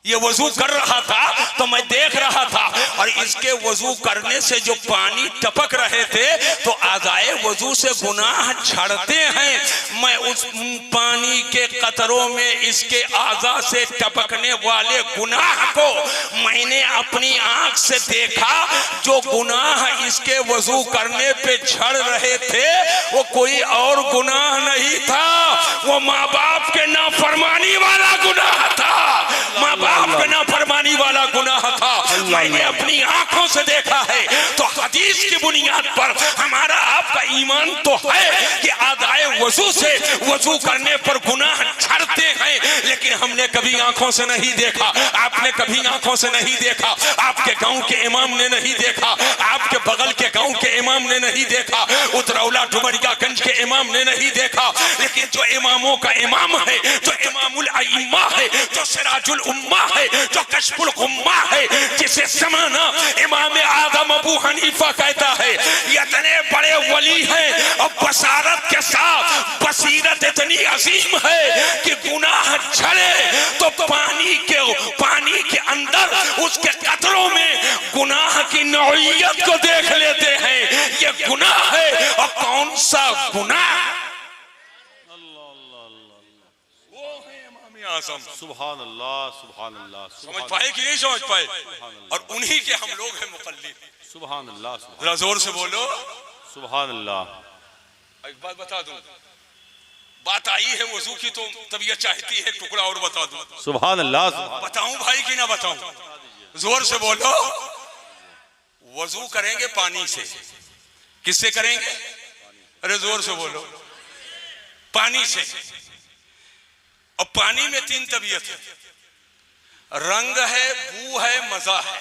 ये वजू कर रहा था तो मैं देख रहा था, और इसके वजू करने से जो पानी टपक रहे थे तो आज़ाए वजू से गुनाह झड़ते हैं। मैं उस पानी के कतरों में इसके आज़ा से टपकने वाले गुनाह को मैंने अपनी आंख से देखा। जो गुनाह इसके वजू करने पे झड़ रहे थे वो कोई और गुनाह नहीं था, वो माँ बाप के नाफरमानी वाला गुनाह था, माँ बाप के नाफरमानी वाला गुनाह था। मैंने अपनी आंखों से देखा है। तो हदीस की बुनियाद पर हमारा आपका ईमान तो है कि आदाए वजू से वजू करने पर गुनाह झड़ते हैं, लेकिन हमने कभी आंखों से नहीं देखा, आपने कभी आंखों से नहीं देखा, आपके गांव के इमाम ने नहीं देखा, आपके बगल के गांव के इमाम ने नहीं देखा, उतरौला डुमरियागंज के इमाम ने नहीं देखा। लेकिन जो इमामों का इमाम है, जो इमामुल अइम्मा है, जो सिराजुल उम्मा है, जो कशफुल उम्मा है, जिसे ज़माना इमाम आज़म अबू हनीफा कहता है, इतने बड़े वली हैं और बसारत के साथ बसीरत इतनी अजीम है कि गुनाह झड़े तो पानी के अंदर उसके कतरों में गुनाह की नौइयत को देख लेते हैं। ये गुनाह है और कौन सा गुनाह? सुभान अल्लाह, सुभान अल्लाह। समझ पाए कि नहीं समझ पाए? और उन्हीं के हम लोग हैं मुक़ल्लिद। सुभान अल्लाह, जरा जोर से बोलो सुभान अल्लाह। एक बात बता दूं, बात आई है वजू की तो तबीयत चाहती है टुकड़ा और बता दूं। सुभान अल्लाह। बताऊं भाई कि ना बताऊं? जोर से बोलो। वजू करेंगे पानी से। किससे करेंगे? अरे जोर से बोलो। पानी से। और पानी में 3 तबीयत है, रंग है, बू है, मजा है।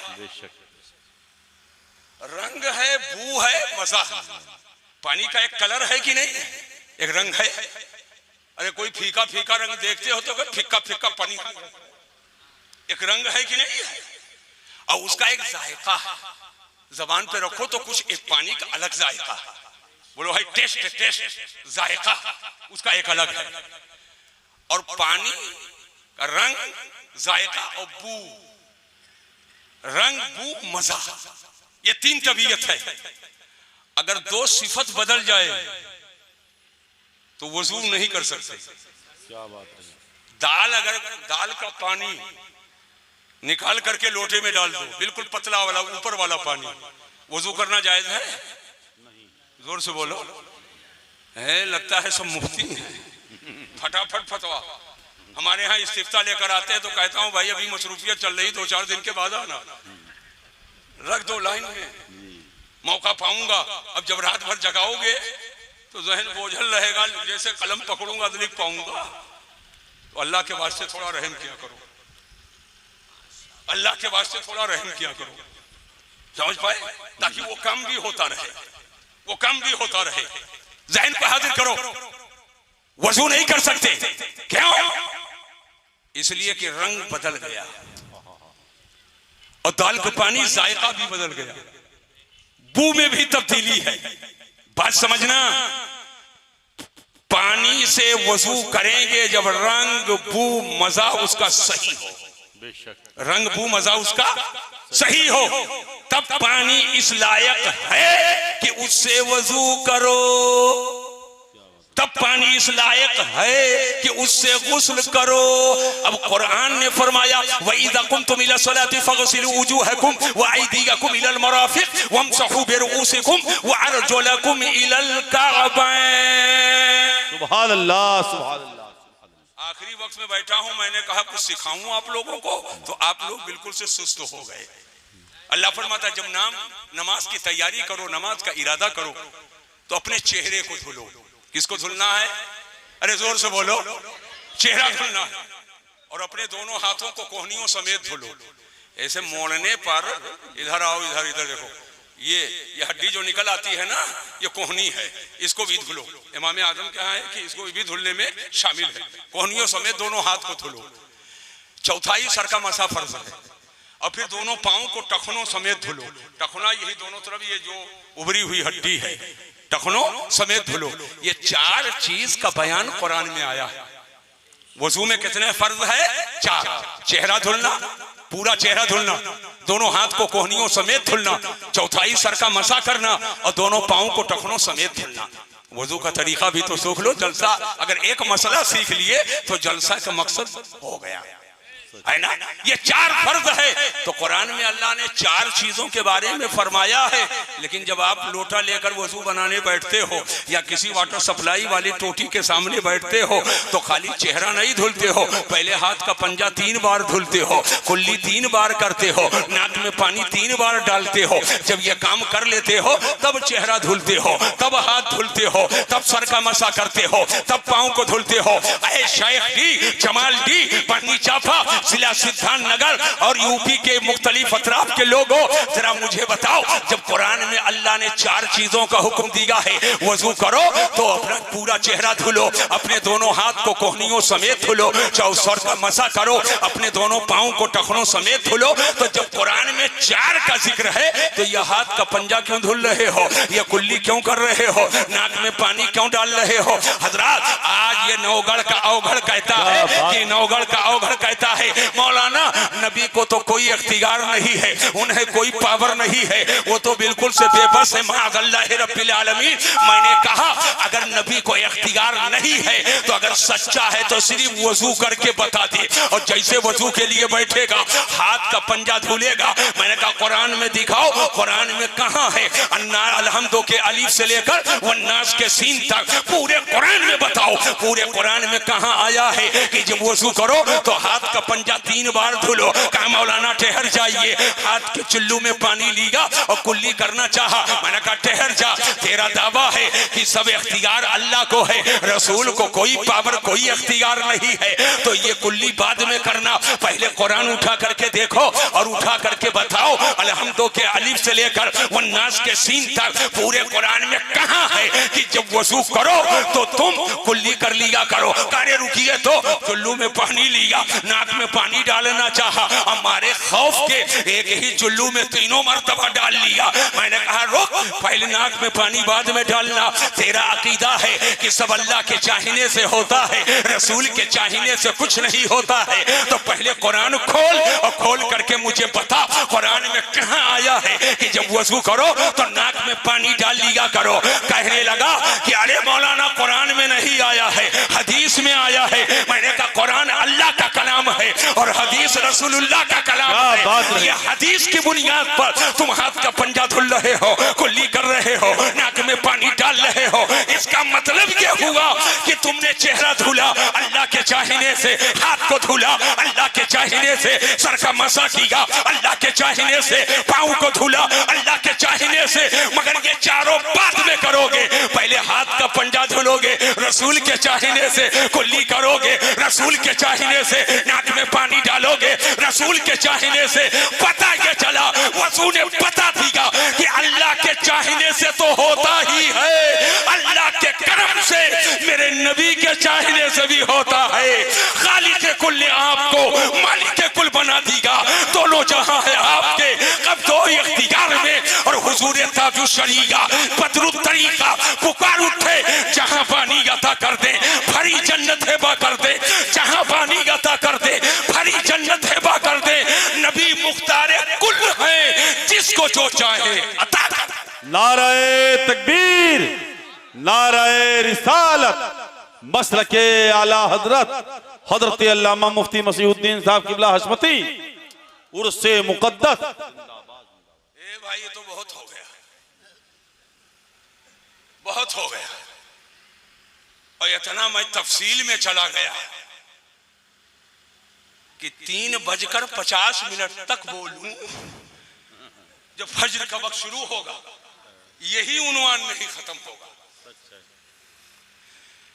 रंग है, बू है, मजा है। पानी का एक कलर है कि नहीं? एक रंग है। अरे कोई फीका फीका रंग देखते हो तो फीका फीका पानी, एक रंग है कि नहीं? और उसका एक जायका है, जबान पे रखो तो कुछ एक पानी का अलग जायका है। बोलो भाई टेस्ट टेस्ट जायका उसका एक अलग है। और पानी का रंग, जायका और बू, रंग बू मजा, ये 3 तबीयत है। अगर 2 सिफत बदल जाए तो वजू नहीं कर सकते। क्या बात है। दाल, अगर दाल का पानी निकाल करके लोटे में डाल दो, बिल्कुल पतला वाला ऊपर वाला पानी, वजू करना जायज है? नहीं। जोर से बोलो। है लगता है सब मुफ्ती है, फटाफट फतवा। हमारे यहाँ इस्तिफ्ता लेकर आते हैं तो कहता हूँ भाई अभी मसरूफियत चल रही, 2-4 दिन के बाद आना, रख दो लाइन में, मौका पाऊंगा। अब जब रात भर जगाओगे तो जहन बोझल रहेगा, जैसे कलम पकड़ूंगा तो लिख पाऊंगा। तो अल्लाह के वास्ते थोड़ा रहम किया करो, अल्लाह के वास्ते थोड़ा रहम किया करो, समझ पाए? ताकि वो काम भी होता रहे, वो काम भी होता रहे। जहन को हाजिर करो। वजू नहीं कर सकते, क्यों? इसलिए कि रंग बदल गया और दाल का पानी जायका भी बदल गया, बू में भी तब्दीली है। बात समझना। पानी से वजू करेंगे जब रंग बू मजा उसका सही हो, रंग बू मजा उसका सही हो, तब पानी इस लायक है कि उससे वजू करो, तब पानी इस लायक है कि उससे गुस्ल करो। अब कुरान ने फरमाया वइज़ा कुंतुम इला सलाति फगसिलू वुजूहकुम व अयदियकुम इलल मराफिक वमसहू बिरुउसिकुम व अर्जुलकुम इलल कअबैन। सुभान अल्लाह, सुभान अल्लाह। आखिरी वक्त में बैठा हूं, मैंने कहा कुछ सिखाऊं आप लोगों को, तो आप लोग बिल्कुल से सुस्त हो गए। अल्लाह फरमाता जब नमाज की तैयारी करो, नमाज का इरादा करो तो अपने चेहरे को धुलो। किसको धुलना है? अरे जोर से बोलो। चेहरा धुलना है और अपने दोनों हाथों को कोहनियों समेत धुलो। ऐसे मोड़ने पर इधर आओ, इधर इधर देखो, ये हड्डी जो निकल आती है ना, ये कोहनी है, इसको भी धुलो। इमाम आजम क्या है कि इसको भी धुलने में शामिल है। कोहनियों समेत दोनों हाथ को धुलो। चौथाई सर का मसा फर्ज है। और फिर दोनों पांव को टखनों समेत धुलो। टखना यही दोनों तरफ ये जो उभरी हुई हड्डी है, टखनों समेत धुलो। ये 4 चीज का बयान कुरान में आया है। वजू में कितने फर्ज है? 4। चेहरा धुलना, पूरा चेहरा धुलना, दोनों हाथ को कोहनियों समेत धुलना, चौथाई सर का मसा करना और दोनों पांव को टखनों समेत धुलना। वजू का तरीका भी तो सीख लो। जलसा, अगर एक मसला सीख लिए तो जलसा का मकसद हो गया, है ना? ये 4 फर्ज है। तो कुरान में अल्लाह ने 4 चीजों के बारे में फरमाया है। लेकिन जब आप लोटा लेकर वजू बनाने बैठते हो या किसी वाटर सप्लाई वाली टोटी के सामने बैठते हो तो खाली चेहरा नहीं धुलते हो, पहले हाथ का पंजा 3 बार धुलते हो, कुल्ली 3 बार करते हो, नाक में पानी 3 बार डालते हो। जब ये काम कर लेते हो तब चेहरा धुलते हो, तब हाथ धुलते हो, तब सर का मसा करते हो, तब पाँव को धुलते हो। ऐ शेख डी, जमाल डी, बनी चाफा, जिला सिद्धांत नगर और यूपी के मुख्तलिफ अतराफ के लोगों, जरा मुझे बताओ, जब कुरान में अल्लाह ने 4 चीजों का हुक्म दिया है, वजू करो तो अपना पूरा चेहरा धुलो, अपने दोनों हाथ को कोहनियों समेत धुलो, सर का मसा करो, अपने दोनों पाँव को टखनों समेत धुलो। तो जब कुरान में 4 का जिक्र है तो यह हाथ का पंजा क्यों धुल रहे हो? यह कुल्ली क्यों कर रहे हो? नाक में पानी क्यों डाल रहे हो? हजरात, आज ये नौगढ़ का अवघड़ कहता है कि नौगढ़ का अवघड़ कहता है मौलाना नबी को तो कोई इख्तियार नहीं है, उन्हें कोई पावर नहीं है, वो तो बिल्कुल से बेबस है माअल्लाह रब्बिल आलमीन। मैंने कहा अगर नबी को इख्तियार नहीं है तो अगर सच्चा है तो सिर्फ वजू करके बता दे, और जैसे वजू के लिए बैठेगा हाथ का पंजा धुलेगा। मैंने कहा कुरान में दिखाओ, कुरान में कहाँ है? अन्ना अलहम्दो के अलीफ से लेकर वन्नास के सीन तक पूरे कुरान में बताओ, पूरे कुरान में कहाँ आया है कि जब वजू करो तो हाथ का पंजा 3 बार धुलो? कहा मौलाना ठहर जाइए, हाथ के चुल्लू में पानी लिया और कुल्ली करना चाहा। मैंने कहा ठहर जा, तेरा दावा है कि सब इख्तियार अल्लाह को है, रसूल को कोई पावर कोई इख्तियार नहीं है, तो ये कुल्ली बाद में करना, पहले कुरान उठा करके देखो और उठा करके बताओ। अलहम्दो के अलीफ से लेकर वन्नास के सीन तक पूरे कुरान में कहाँ है कि जब वजू करो तो तुम कुल्ली कर लिया करो? कारे रुकिए, तो चुल्लू में पानी लिया, नाक में पानी डालना चाहा, हमारे खौफ के एक ही चुल्लू में 3 मरतबा डाल लिया। मैंने कहा रुक, पहले नाक में पानी बाद में डालना। तेरा अकीदा है कि सब अल्लाह के चाहने से होता है, रसूल के चाहने से कुछ नहीं होता है, तो पहले कुरान खोल और खोल करके मुझे बता कुरान में कहाँ आया है कि जब वजू करो तो नाक में पानी डाल लिया करो? कहने लगा कि अरे मौलाना कुरान में नहीं आया है, हदीस में आया है। मैंने कहा कुरान अल्लाह का कलाम है और हदीस रसूलुल्लाह का कलाम है। ये हदीस की बुनियाद पर तुम हाथ का पंजा धुल रहे हो, कुल्ली कर रहे हो, नाक में पानी डाल रहे हो, इसका मतलब ये हुआ कि तुमने चेहरा धुला अल्लाह के चाहने से, हाथ को धुला अल्लाह के चाहने से, सर का मसा किया अल्लाह के चाहने से, पाँव को धुला अल्लाह के चाहने से। मगर ये चारों बाद में करोगे, पहले हाथ का पंजा धुलोगे रसूल के चाहने से, कुल्ली करोगे रसूल के चाहने से, नाक में पानी डालोगे रसूल के चाहने से। पता ये चला वजू ने पता दिया कि अल्लाह के चाहने से तो होता ही है, अल्लाह के करम से मेरे नबी के चाहने से भी होता है। खालिक कुल ने आपको मालिक कुल बना दिया, दोनों जहां है आपके कब्ज़ो इख्तियार में। और हुजूर ताजुश शरीका बदरुत तरीका पुकार उठे, जहां पानी अता कर दे भरी जन्नत हेबा कर दे, जहां पानी अता कर दे भरी जन्नत हेबा कर दे। नबी मुख्तार कुल है, जिसको जो चाहे अता कर। नाराए तकबीर, नाराए रिसालत, मसलके आला हजरत अल्लामा मुफ्ती मसीहुद्दीन साहब किबला हशमती उर्से मुकद्दस। ए भाई ये तो बहुत हो गया, बहुत हो गया, और इतना मैं तफसील में चला गया कि 3:50 तक बोलूं, जब फज्र का वक्त शुरू होगा यही उन्वान नहीं खत्म होगा,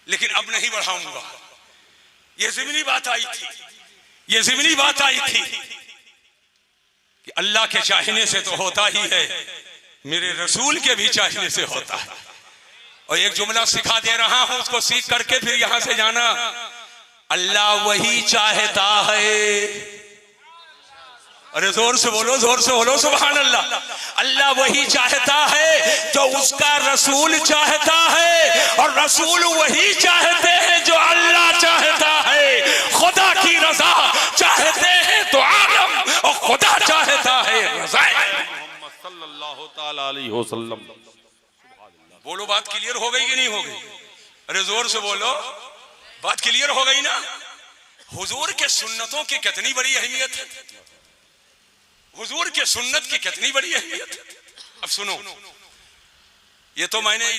लेकिन अब नहीं बढ़ाऊंगा। ये ज़िमनी बात आई थी, ये ज़िमनी बात आई थी कि अल्लाह के चाहने से तो होता ही है, मेरे रसूल के भी चाहने से होता है। और एक जुमला सिखा दे रहा हूं, उसको सीख करके फिर यहां से जाना। अल्लाह वही चाहता है, अरे जोर से बोलो, जोर से बोलो सुभान अल्लाह। अल्लाह वही चाहता है जो उसका रसूल चाहता है, और रसूल वही चाहते हैं जो अल्लाह चाहता है। खुदा की रजा चाहते हैं तो आलम, और खुदा चाहता है रज़ा मोहम्मद सल्लल्लाहु तआला अलैहि वसल्लम। बोलो, बात क्लियर हो गई कि नहीं हो गई? अरे जोर से बोलो, बात क्लियर हो गई ना? हुजूर के सुन्नतों की कितनी बड़ी अहमियत है, हुजूर के सुन्नत की कितनी बड़ी अहमियत है। अब सुनो, ये तो मैंने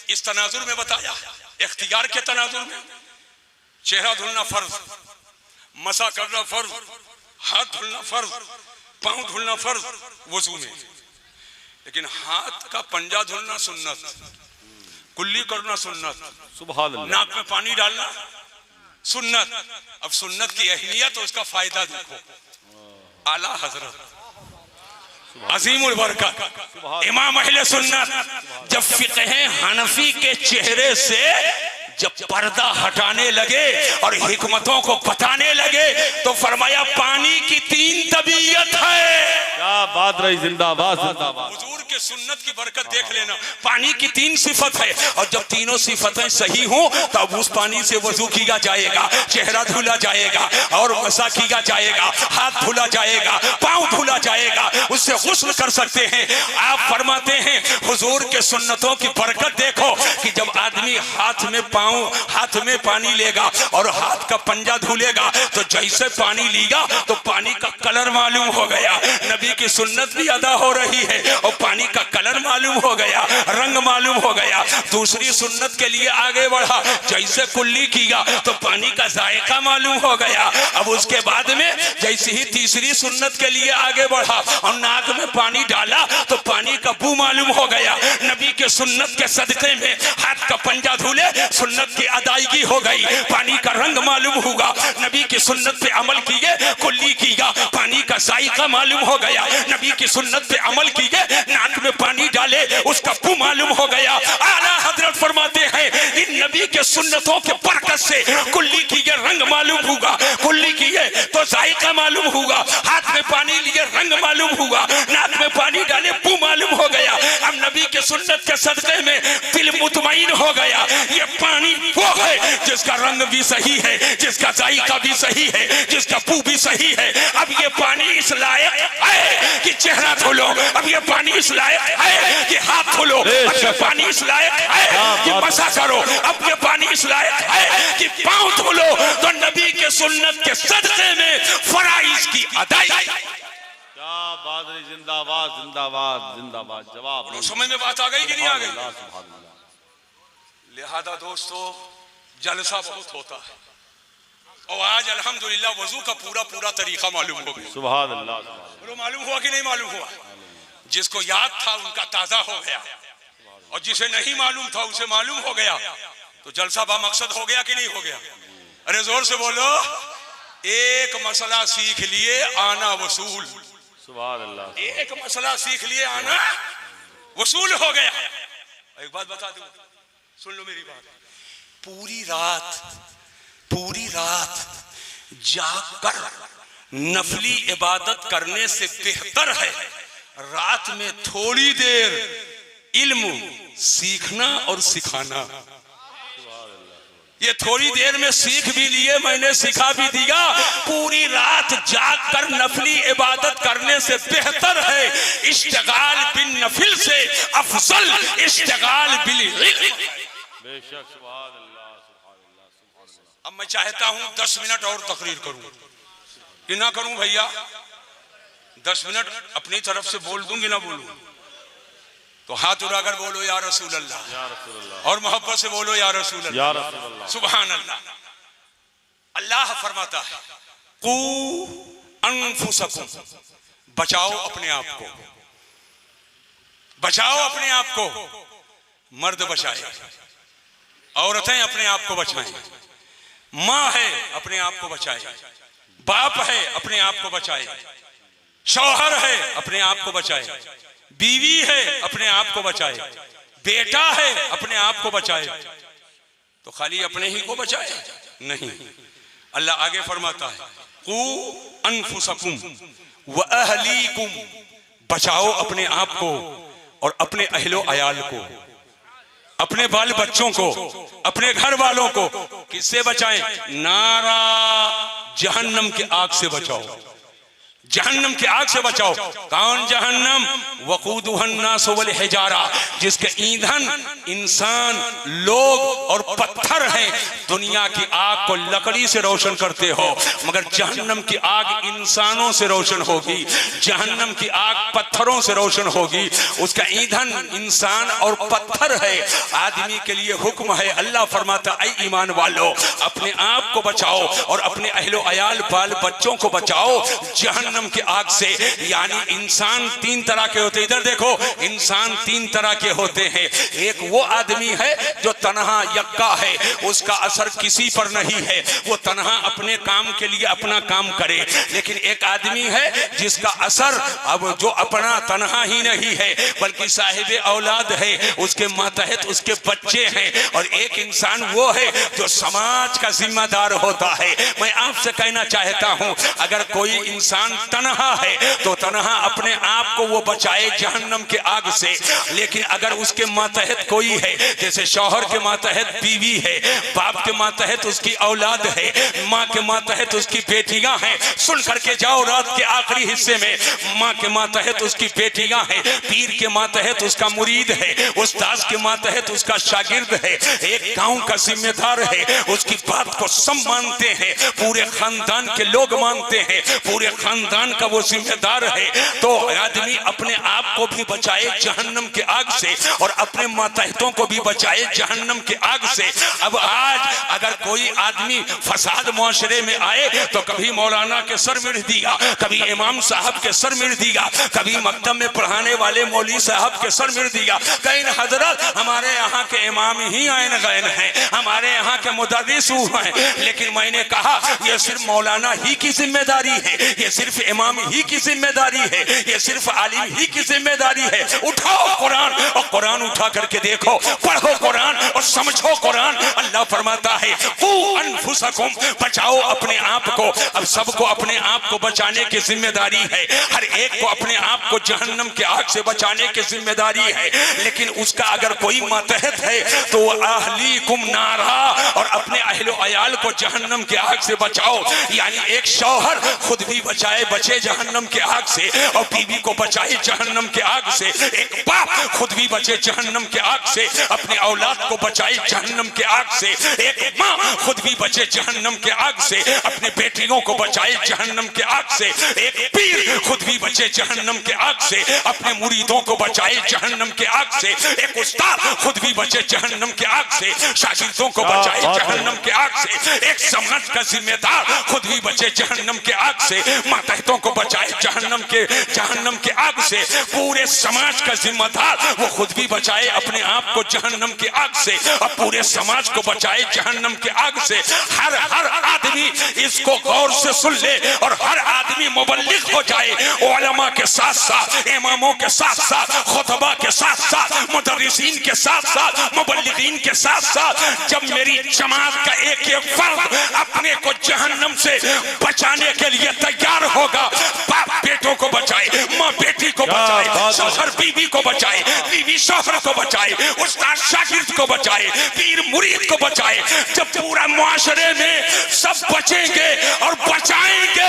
इस तनाजुर में बताया, इख्तियार के तनाजुर में। चेहरा धुलना फर्ज, मसा करना फर्ज, हाथ धुलना फर्ज, पांव धुलना फर्ज वजू में, लेकिन हाथ का पंजा धुलना सुन्नत, कुल्ली करना सुन्नत, सुभान अल्लाह, नाक में पानी डालना सुन्नत। अब सुन्नत की अहमियत और उसका फायदा देखो। आला हजरत अजीमुल बरकत इमाम अहले सुन्नत जब फिक़्ह हनफी के चेहरे से जब पर्दा हटाने लगे और हिकमतों को बताने लगे तो फरमाया पानी की 3 तबीयत है। क्या बात रही, जिंदाबाद जिंदाबाद। हुजूर के सुन्नत की बरकत देख लेना। पानी की 3 सिफत है और जब तीनों सिफतें सही हो तब उस पानी से वजू किया जाएगा, चेहरा धुला जाएगा और मसा किया जाएगा, हाथ धुला जाएगा, पांव धुला जाएगा, उससे गुस्ल कर सकते हैं। आप फरमाते हैं हुजूर के सुन्नतों की बरकत देखो कि जब आदमी हाथ में पानी लेगा और हाथ का पंजा धुलेगा तो जैसे पानी लिया तो पानी का कलर मालूम हो गया। नबी की सुन्नत भी अदा हो रही है और पानी का कलर मालूम हो गया, रंग मालूम हो गया। दूसरी सुन्नत के लिए आगे बढ़ा, जैसे कुल्ली किया तो पानी का जायका मालूम हो गया। अब उसके बाद में जैसे ही तीसरी सुन्नत के लिए आगे बढ़ा और नाक में पानी डाला तो पानी का बू मालूम हो गया। नबी के सुन्नत के सदके में हाथ का पंजा धुले, सुन्नत की अदायगी हो गई, पानी का रंग मालूम होगा। नबी की सुन्नत पे अमल किए, कुल्ली किया, पानी का जायका मालूम हो गया। नबी की सुन्नत पे अमल किए, नाक में पानी डाले, उसका बू मालूम हो गया। आला हजरत फरमाते हैं इन नबी के सुन्नतों के बरकत से कुल्ली किए रंग मालूम होगा, कुल्ली किए तो जायका मालूम होगा, हाथ में पानी लिए रंग मालूम होगा, नाक में पानी डाले बू मालूम हो गया। अब नबी के सुन्नत के सदके में दिल मुतमईन हो गया। ये पानी वो है जिसका रंग भी सही है, जिसका जायका भी सही है, जिसका बू भी सही है। अब ये पानी इस लायक है कि चेहरा धुलो, अब ये पानी इस लायक है कि हाथ धुलो, अब ये पानी इस लायक है कि मसा करो, अब ये पानी इस लायक है कि पांव धुलो। तो नबी के सुन्नत के सदके में फराइज की अदायगी। क्या बात है, जिंदाबाद जिंदाबाद जिंदाबाद। जवाब समझ में बात आ गई कि नहीं आ गई? लिहाजा दोस्तों जलसा बहुत होता है और आज अल्हम्दुलिल्लाह वजू का पूरा तरीका मालूम हो गया। सुभान अल्लाह। मालूम हुआ कि नहीं मालूम हुआ? जिसको याद था उनका ताजा हो गया और जिसे नहीं मालूम था उसे मालूम हो गया। तो जलसा बा मकसद हो गया कि नहीं हो गया? अरे जोर से बोलो। एक मसला सीख लिए आना वसूल। सुभान अल्लाह। एक मसला सीख लिए आना वसूल हो गया। एक बात बता दूं, सुन लो मेरी बात। पूरी रात जाकर नफली इबादत करने से बेहतर है रात में थोड़ी देर इल्म सीखना और सिखाना। ये थोड़ी देर में सीख भी लिए, मैंने सिखा भी दिया। पूरी रात जागकर नफली इबादत करने से बेहतर है इश्तिगाल बिन नफिल से अफजल इश्तिगाल बिल इल्म। बेशक। सुभान अल्लाह सुभान अल्लाह सुभान अल्लाह। अब मैं चाहता हूं 10 मिनट और तकरीर करूं कि ना करूं भैया? 10 मिनट अपनी तरफ से बोल दूं कि ना बोलूं? तो हाथ उठाकर बोलो या रसूल अल्लाह, या रसूल अल्लाह, और मोहब्बत से बोलो या रसूल अल्लाह, या रसूल अल्लाह। सुभान अल्लाह। अल्लाह फरमाता है कू अनफुसकुम, बचाओ अपने आप को, बचाओ अपने आप को। मर्द बचाए, औरतें अपने आप को बचाएं, माँ है अपने आप को बचाए, बाप है अपने आप को बचाए, शौहर है अपने आप को बचाए, बीवी है अपने आप को बचाए, बेटा है अपने आप को बचाए। तो खाली अपने ही को बचाए नहीं, अल्लाह आगे फरमाता है कू अनफुसकुम व अहलीकुम, बचाओ अपने आप को और अपने अहलो अयाल को, अपने बाल बच्चों को, अपने घर वालों को। किससे बचाएं? नारा जहन्नम के आग से बचाओ, जहन्नम की आग से बचाओ। कौन जहन्नम? वकूदुहन्नास वल हिजारा, जिसके ईंधन इंसान, लोग और पत्थर हैं। दुनिया की आग को लकड़ी से रोशन करते हो, मगर जहन्नम की आग इंसानों से रोशन होगी, जहन्नम की आग पत्थरों से रोशन होगी। उसका ईंधन इंसान और पत्थर है। आदमी के लिए हुक्म है, अल्लाह फरमाता ऐ ईमान वालों, अपने आप को बचाओ और अपने अहलो अयाल बाल बच्चों को बचाओ जहन्नम की आग से। यानी इंसान 3 तरह के होते हैं। इधर देखो, इंसान 3 तरह के होते हैं। एक वो आदमी है जो तन्हा यक्का है, उसका असर किसी पर नहीं है, वो तन्हा अपने काम के लिए अपना काम करे। लेकिन एक आदमी है जिसका असर, अब जो अपना तन्हा ही नहीं है बल्कि साहिब औलाद है, उसके मातहत उसके बच्चे हैं। और एक इंसान वो है जो समाज का जिम्मेदार होता है। मैं आपसे कहना चाहता हूं, अगर कोई इंसान तन्हा है तो तन्हा अपने आप को वो बचाए जहन्नम के आग से। लेकिन अगर उसके मातहत कोई है, जैसे शौहर के मातहत बीवी है, बाप के मातहत उसकी औलाद है, माँ के मातहत उसकी बेटियां हैं, सुन करके जाओ रात के आखिरी हिस्से में, माँ के मातहत उसकी बेटियां हैं, पीर के मातहत उसका मुरीद है, उस्ताद के मातहत उसका शागिर्द है, एक गांव का जिम्मेदार है, उसकी बात को सब मानते हैं, पूरे खानदान के लोग मानते हैं, पूरे खानदान का वो जिम्मेदार है। तो आदमी अपने आप को भी बचाए जहन्नम के आग से और अपने मातहतों को भी बचाए जहन्नम के आग से। अब आज अगर कोई आदमी फसाद मुआशरे में आए तो कभी मौलाना के सर मिढ़ दिया, कभी इमाम साहब के सर मिढ़ दिया, कभी मकतब में पढ़ाने वाले मौलवी साहब के सर मिढ़ दिया, कहीं हजरत हमारे यहाँ के इमाम ही आयन गैन हैं, हमारे यहाँ के मुदर्रिस हैं। लेकिन मैंने कहा यह सिर्फ मौलाना ही की जिम्मेदारी है, यह सिर्फ इमाम ही की जिम्मेदारी है, यह सिर्फ आलिम ही की जिम्मेदारी है। उठाओ कुरान और कुरान उठा करके देखो, पढ़ो कुरान और समझो कुरान। अल्लाह फरमाता है कू अनफुसकुम, बचाओ अपने आप को। अब सबको अपने आप को बचाने की जिम्मेदारी है, हर एक को अपने आप को जहन्नम के आग से बचाने की जिम्मेदारी है। लेकिन उसका अगर कोई मातहत है तो अहलीकुम नारा, और अपने अहलो अयाल को जहन्नम के आग से बचाओ। यानी एक शौहर खुद भी बचे जहन्नम के आग से और बीवी को बचाए जहन्नम के आग से, एक बाप खुद भी बचे जहन्नम के आग से, अपने औलाद को बचाए जहन्नम के आग से, एक माँ खुद भी बचे जहन्नम के आग से, अपने बेटियों को बचाए जहन्नम के आग से, एक पीर खुद भी बचे जहन्नम के आग से, अपने मुरीदों को बचाए जहन्नम के आग से, एक उस्ताद खुद भी बचे जहन्नम के आग से, शागिर्दों को बचाए जहन्नम के आग से, एक समाज का जिम्मेदार खुद भी बचे जहन्नम के आग से, मातहतों को बचाए जहन्नम के आग से, पूरे समाज का जिम्मेदार वो खुद भी बचाए अपने आप को जहन्नम के आग से और पूरे समाज को बचाए जहन्नम के आग से। हर आदमी इसको गौर से सुन ले और हर आदमी मुबल्लिग हो जाए, उलमा के साथ साथ, इमामों के साथ साथ, खुतबा के साथ साथ, मुदर्रिसीन के साथ साथ, मुबल्लिगीन के साथ साथ। जब मेरी जमात का एक एक फर्द अपने को जहन्नम से बचाने के लिए तैयार होगा, बाप बेटों को बचाए, माँ बेटी को बचाए, शौहर बीवी को बचाए, बीवी शौहर को बचाए, उस्ताद शागिर्द को बचाए, पीर मुरीद को बचाए। जब पूरा मुआशरे में सब बचेंगे और बचाएंगे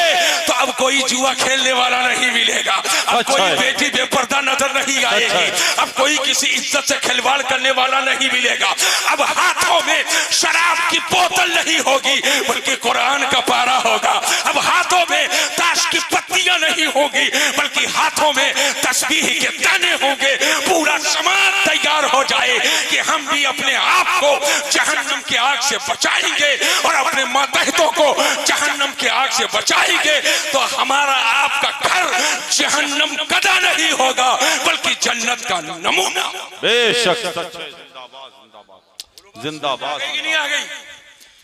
तो अब कोई जुआ खेलने वाला नहीं मिलेगा, अब कोई बेटी बेपर्दा नजर नहीं आएगी, अब कोई किसी इज्जत से खिलवाड़ करने वाला नहीं मिलेगा, अब हाथों में शराब की बोतल नहीं होगी बल्कि कुरान का पारा होगा, अब हाथों में ताश की पत्तियां नहीं होगी बल्कि हाथों में तस्बीह के दाने होंगे। पूरा समाज तैयार हो जाए कि हम भी अपने आप को जहन्नम की आग से बचाएंगे और अपने मातहतों को जहन्नम की आग से बचाएंगे, तो हमारा आपका घर जहन्नम कदा नहीं होगा बल्कि जन्नत का नमूना। बेशक जिंदाबाद नहीं आ गई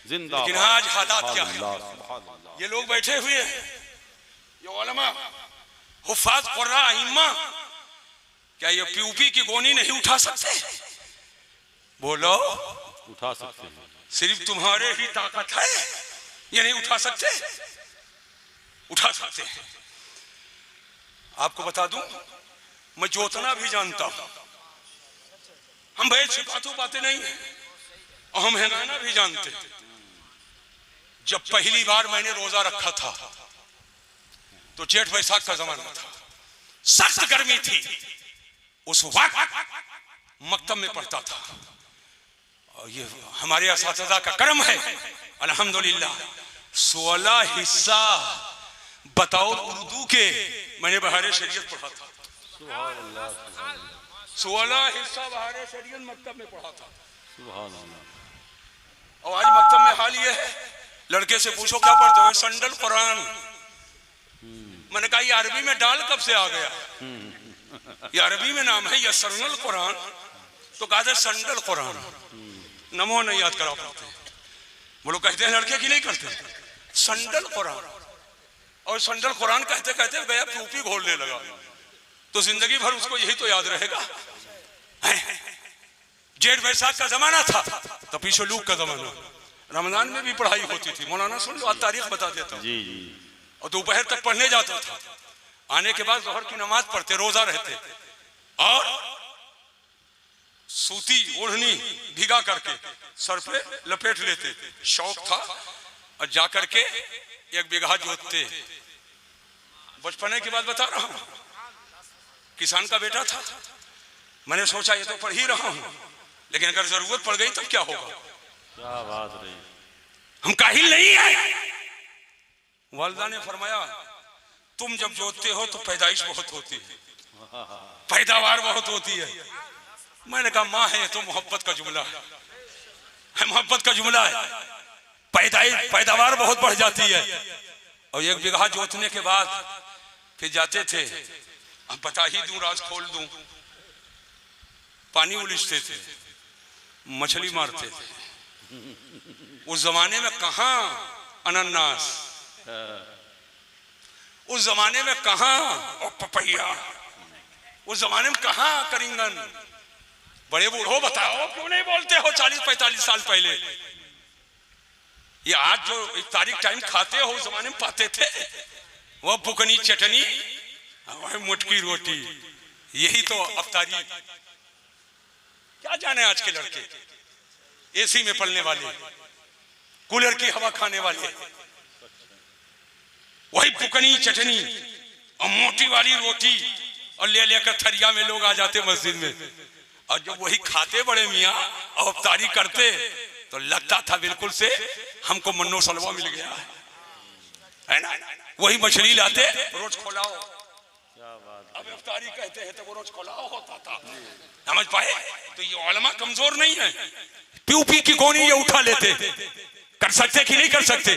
जिंदाबाद। लेकिन आज हालात क्या है, ये लोग बैठे हुए हैं, ये उलमा हुफ्फाज कुर्रा इम्मा, क्या ये पीयूपी की गोनी नहीं उठा सकते? बोलो, उठा सकते हैं। सिर्फ तुम्हारे ही ताकत है, ये नहीं उठा सकते? उठा सकते हैं। आपको बता दूं, मैं जोतना भी जानता हूं, हम भाई छिपातू बातें नहीं है, और हम हैंगाना भी जानते। जब पहली बार मैंने रोजा रखा था तो जेठ बैसाख का जमाना था, सख्त गर्मी थी, उस वक्त मकतब में पढ़ता था, और ये हमारे असातिज़ा का कर्म है अल्हम्दुलिल्लाह, 16 हिस्सा बतौर उर्दू के मैंने बहारे शरीयत पढ़ा था। 16 हिस्सा बहारे शरीयत मकतब में पढ़ा था। और आज मकतब में हाल ये है, लड़के से पूछो क्या पढ़ते हो, संडल कुरान। मैंने कहा ये अरबी में डाल कब से आ गया, ये अरबी में नाम है, ये सरनल कुरान, तो कहा संडल कुरान, नमो नहीं याद करा पाते। वो लोग कहते हैं लड़के की नहीं करते, संडल कुरान, और संडल कुरान कहते कहते गया टोपी घोलने लगा, तो जिंदगी भर उसको यही तो याद रहेगा। जेठ बैसाख का जमाना था, तो पीछे लूक का जमाना, रमजान में भी पढ़ाई होती थी। मौलाना सुन लो, आज तारीख बता देता हूँ। और दोपहर तक पढ़ने जाता था। आने के बाद जोहर की नमाज पढ़ते, रोजा रहते और सूती ओढ़नी भिगा करके सर पे लपेट लेते। शौक था और जाकर के 1 बीघा जोतते। बचपने की बात बता रहा हूं, किसान का बेटा था। मैंने सोचा ये तो पढ़ ही रहा हूं, लेकिन अगर जरूरत पड़ गई तब क्या होगा। क्या बात रही। हम काहिल नहीं है। वालिदा ने फरमाया तुम जब जोतते हो तो पैदाइश बहुत होती है, पैदावार बहुत होती है। मैंने कहा माँ है तो मोहब्बत का जुमला है, मोहब्बत का जुमला है। पैदावार बहुत बढ़ जाती है। और 1 बीघा जोतने के बाद फिर जाते थे, अब बता ही दूं, राज खोल दूं, पानी उलिचते थे, मछली मारते थे। उस जमाने में कहां अनन्नास, उस जमाने में कहां पपैया, उस जमाने में कहां करिंगन। बड़े बूढ़ो बताओ क्यों नहीं बोलते हो 40-45 साल पहले। ये आज जो तारीख टाइम खाते हो उस जमाने में पाते थे। वो बुकनी चटनी और मुटकी रोटी, यही तो अफ्तारी। क्या जाने आज के लड़के, एसी में पलने वाले, कूलर की हवा खाने वाले, वही बुकनी चटनी और मोटी वाली रोटी और ले लेकर थरिया में लोग आ जाते मस्जिद में। और जब वही खाते बड़े मियाँ और अफ्तारी करते तो लगता था बिल्कुल से हमको मन्नो सलवा मिल गया है ना। वही मछली लाते, रोज खोलाओ, अब अफ्तारी कहते हैं तो वो रोज खोलाओ होता था। समझ पाए? तो ये उलमा कमजोर नहीं है। पी की गोनी ये उठा लेते, कर सकते कि नहीं कर सकते?